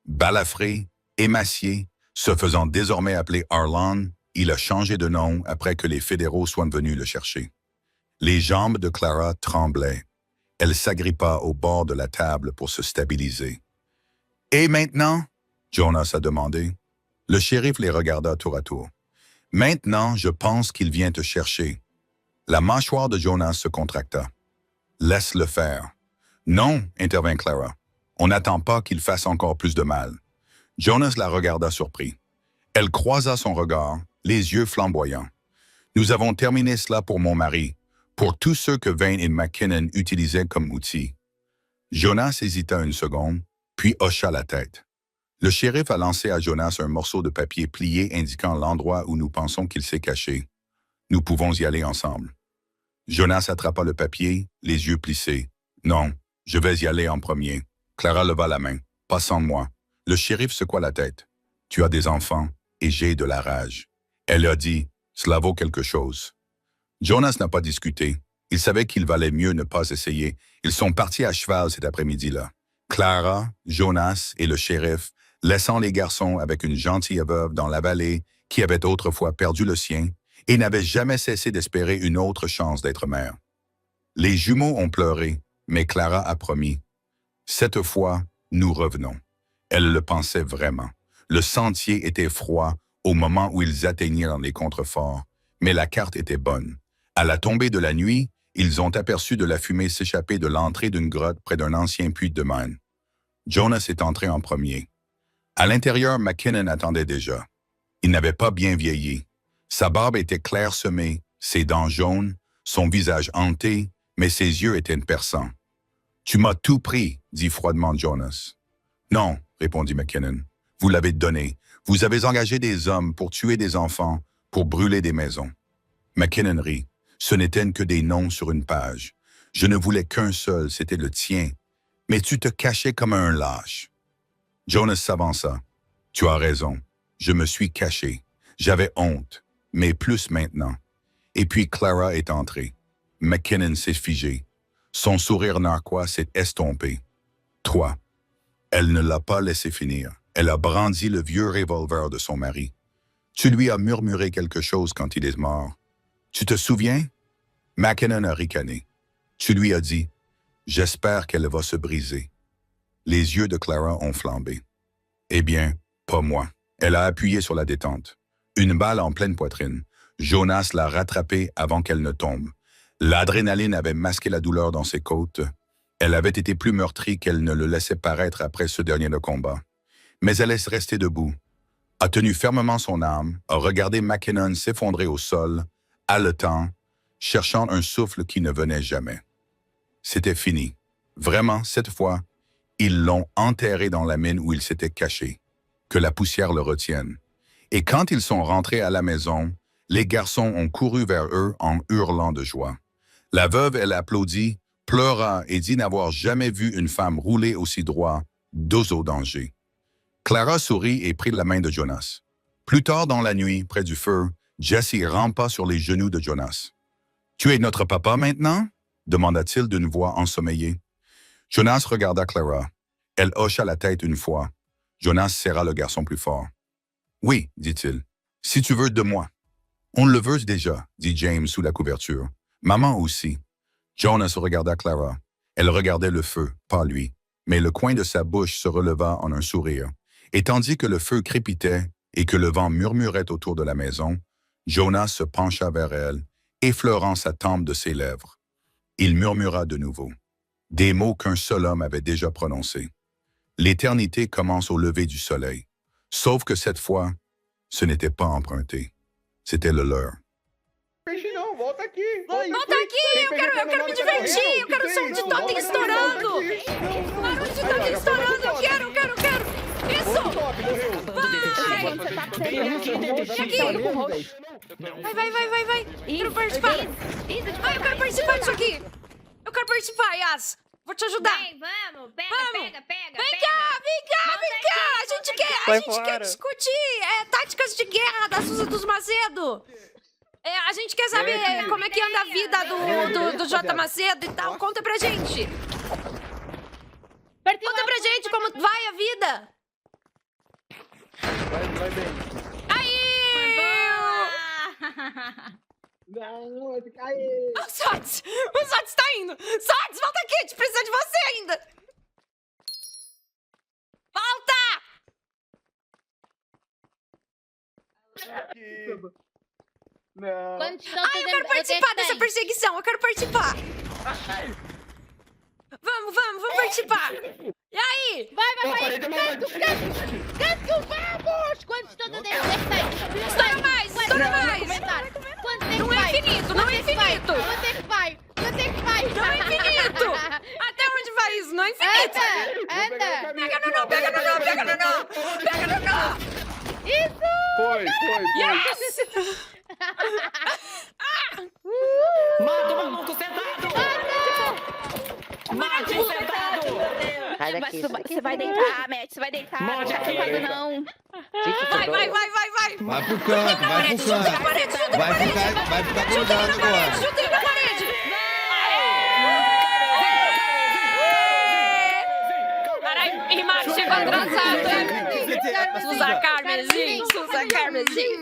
Balafré, émacié, se faisant désormais appeler Arlon, il a changé de nom après que les fédéraux soient venus le chercher. Les jambes de Clara tremblaient. Elle s'agrippa au bord de la table pour se stabiliser. « Et maintenant? » Jonas a demandé. Le shérif les regarda tour à tour. « Maintenant, je pense qu'il vient te chercher. » La mâchoire de Jonas se contracta. « Laisse-le faire. »« Non, » intervint Clara. « On n'attend pas qu'il fasse encore plus de mal. » Jonas la regarda surpris. Elle croisa son regard, les yeux flamboyants. « Nous avons terminé cela pour mon mari, pour tous ceux que Vane et McKinnon utilisaient comme outils. » Jonas hésita une seconde, puis hocha la tête. Le shérif a lancé à Jonas un morceau de papier plié indiquant l'endroit où nous pensons qu'il s'est caché. Nous pouvons y aller ensemble. Jonas attrapa le papier, les yeux plissés. « Non, je vais y aller en premier. » Clara leva la main. « Pas sans moi. » Le shérif secoua la tête. « Tu as des enfants, et j'ai de la rage. » Elle a dit « Cela vaut quelque chose. » Jonas n'a pas discuté. Il savait qu'il valait mieux ne pas essayer. Ils sont partis à cheval cet après-midi-là. Clara, Jonas et le shérif, laissant les garçons avec une gentille veuve dans la vallée qui avait autrefois perdu le sien et n'avait jamais cessé d'espérer une autre chance d'être mère. Les jumeaux ont pleuré, mais Clara a promis. Cette fois, nous revenons. Elle le pensait vraiment. Le sentier était froid au moment où ils atteignirent les contreforts, mais la carte était bonne. À la tombée de la nuit, ils ont aperçu de la fumée s'échapper de l'entrée d'une grotte près d'un ancien puits de mine. Jonas est entré en premier. À l'intérieur, McKinnon attendait déjà. Il n'avait pas bien vieilli. Sa barbe était clairsemée, ses dents jaunes, son visage hanté, mais ses yeux étaient perçants. « Tu m'as tout pris, » dit froidement Jonas. « Non, » répondit McKinnon. « Vous l'avez donné. Vous avez engagé des hommes pour tuer des enfants, pour brûler des maisons. » McKinnon rit. « Ce n'étaient que des noms sur une page. Je ne voulais qu'un seul, c'était le tien. Mais tu te cachais comme un lâche. » Jonas s'avança. « Tu as raison. Je me suis caché. J'avais honte, mais plus maintenant. » Et puis Clara est entrée. McKinnon s'est figé. Son sourire narquois s'est estompé. « Toi. » Elle ne l'a pas laissé finir. Elle a brandi le vieux revolver de son mari. Tu lui as murmuré quelque chose quand il est mort. Tu te souviens? McKinnon a ricané. Tu lui as dit, « J'espère qu'elle va se briser. » Les yeux de Clara ont flambé. Eh bien, pas moi. Elle a appuyé sur la détente. Une balle en pleine poitrine. Jonas l'a rattrapée avant qu'elle ne tombe. L'adrénaline avait masqué la douleur dans ses côtes. Elle avait été plus meurtrie qu'elle ne le laissait paraître après ce dernier de combat. Mais elle est restée debout, a tenu fermement son arme, a regardé McKinnon s'effondrer au sol, haletant, cherchant un souffle qui ne venait jamais. C'était fini. Vraiment, cette fois, ils l'ont enterré dans la mine où il s'était caché. Que la poussière le retienne. Et quand ils sont rentrés à la maison, les garçons ont couru vers eux en hurlant de joie. La veuve, elle applaudit, pleura et dit n'avoir jamais vu une femme rouler aussi droit, dos au danger. Clara sourit et prit la main de Jonas. Plus tard dans la nuit, près du feu, Jesse rampa sur les genoux de Jonas. « Tu es notre papa maintenant ?» demanda-t-il d'une voix ensommeillée. Jonas regarda Clara. Elle hocha la tête une fois. Jonas serra le garçon plus fort. « Oui, dit-il, si tu veux de moi. »« On le veut déjà, dit James sous la couverture. Maman aussi. » Jonas regarda Clara. Elle regardait le feu, pas lui, mais le coin de sa bouche se releva en un sourire. Et tandis que le feu crépitait et que le vent murmurait autour de la maison, Jonas se pencha vers elle, effleurant sa tempe de ses lèvres. Il murmura de nouveau, des mots qu'un seul homme avait déjà prononcés. L'éternité commence au lever du soleil, sauf que cette fois, ce n'était pas emprunté. C'était le leur. Não, volta aqui! Volta aqui! Eu quero me divertir! Eu quero o som de totem estourando! Barulho de totem estourando! Eu quero! Isso! Vai! Quero participar! Ai, eu quero participar disso aqui! Eu quero participar, Yas! Vou te ajudar! Vamos! Pega! Vem cá! A gente quer discutir táticas de guerra da Suza dos Macedo! A gente quer saber como é que anda a vida do J. Macedo e tal. Conta pra gente. Conta pra gente como vai a vida. Vai bem. Aí! Não, vai ficar aí. O Sots tá indo. Sots, volta aqui. A gente precisa de você ainda. Volta! Aqui. Não. Ai, eu quero participar dessa perseguição. Eu quero participar. Vamos participar. E aí? Vai! Canto, vamos! Quantos todos tem? Estoura mais! Não é infinito! Quanto é que vai? Não é infinito! Até onde vai isso? Não é infinito! Anda! Pega no nó! Isso! Foi. Yes! Mata o maluco sentado! Mate o sentado! Sai daqui. Você vai deitar, Matt. Você vai deitar. Não Morte tá aqui. sentado, não. Vai! Vai pro canto, Chuta na parede! Vai ficar grudado agora. Chuta ele na parede! Caralho, irmão, chegou atrasado! Suza Carmesim!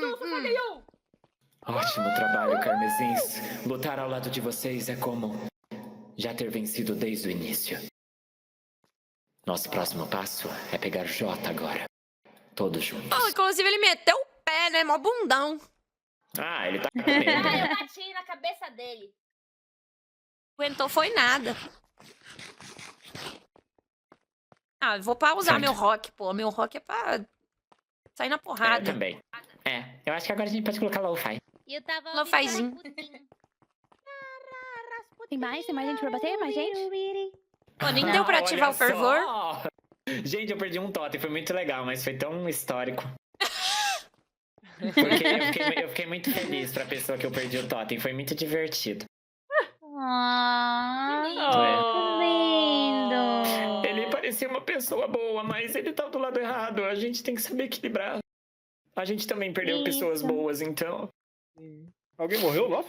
Ótimo trabalho, Carmesins. Lutar ao lado de vocês é como já ter vencido desde o início. Nosso próximo passo é pegar Jota agora. Todos juntos. Oh, inclusive ele meteu o pé, né? Mó bundão. Ah, ele tá com medo. Eu bati na cabeça dele. Aguentou foi nada. Ah, eu vou pausar meu rock, pô. Meu rock é pra sair na Eu porrada. também. Eu acho que agora a gente pode colocar lo-fi. E eu tava... Lo-fizinho. Tem mais gente pra bater? Mais gente? Pô, nem deu pra ativar o Olha fervor. só! Gente, eu perdi um totem, foi muito legal, mas foi tão histórico. Porque eu fiquei muito feliz pra pessoa que eu perdi o totem, foi muito divertido. Que lindo! Ele parecia uma pessoa boa, mas ele tá do lado errado. A gente tem que saber equilibrar. A gente também perdeu pessoas boas, então. Alguém morreu logo?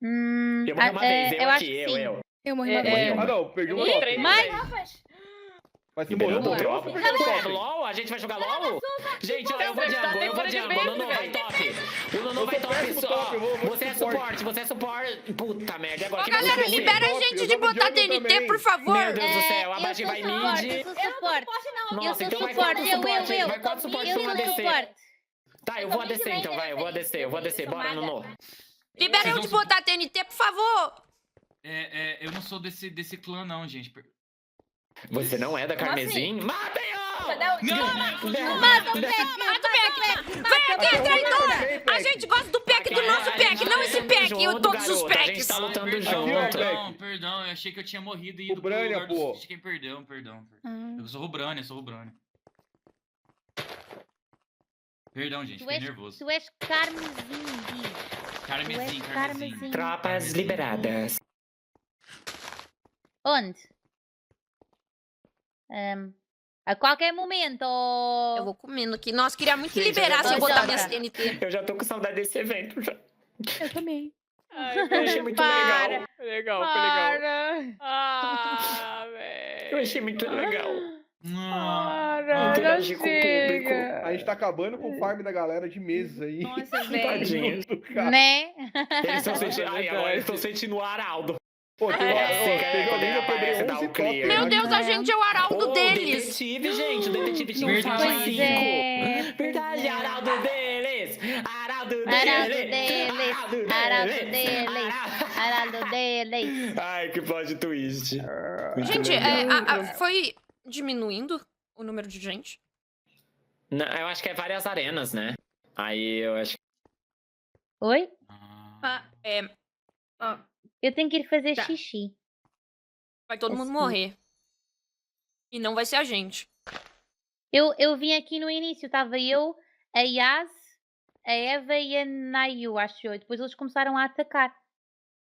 Eu morri uma vez, eu acho aqui, que sim. Eu morri uma vez. Morreu. Ah, não, perdi um Eu toque. entrei, Mas... Mas se morreu, morreu. Drop. LOL? A gente vai jogar LOL? Gente, ó, eu vou jungle. O Nono vai top. O Nono vai top só. Você é suporte. Puta merda, agora Ô, quem vai galera, ser você? libera a gente de botar TNT, por favor. Meu Deus do céu, a Bagi vai mid. Eu sou suporte. Nossa, então vai suporte. quatro suporte. Vai quatro suporte pra uma DC. Tá, eu vou descer então, vai. Eu vou descer. Bora, Nuno. Libera eu de botar TNT, por favor. Eu não sou desse clã, não, gente. Você não é da Como Carmesim? Matem-o! Mata o Peck. Vem aqui, traidora. A gente gosta do Peck, do nosso Peck, não esse Peck, todos os A gente Pecks. tá lutando Perdão, junto. perdão, eu achei que eu tinha morrido e ido Ubrânia, pro lugar pô. de quem perdão. Eu sou Rubrânia. Perdão, gente, fiquei nervoso. Tu és Carmesim. Carmesim. Tropas liberadas. Onde? A qualquer momento. Eu vou comendo aqui. Nossa, queria muito que Gente, liberasse eu botar Jota. minhas TNT. Eu já tô com saudade desse evento. Já. Eu também. Eu achei muito legal. Foi legal. Ah, velho. Eu achei muito legal. Para, Interagir com o público. A gente tá acabando com o farm da galera de meses aí. Nossa, velho. Tadinhos. Né? Eles estão sentindo o Araldo. Pô, tem É assim que teve uma vez eu quebrei aparece, dá 11 o clear. totem. Meu Deus, a gente é o araudo O deles. detetive, gente. O detetive tinha um Verdade. farm Pois 5. é. Verdade, Araldo deles. Araldo Araldo deles. Ai, que plot twist. Muito Gente, legal. foi diminuindo o número de gente? Não, eu acho que é várias arenas, né? Aí eu acho que... Oi? Ah, Eu tenho que ir fazer Tá. xixi. Vai todo mundo Assim. morrer. E não vai ser a gente. Eu vim aqui no início, estava eu, a Yas, a Eva e a Nayu, acho eu. E depois eles começaram a atacar.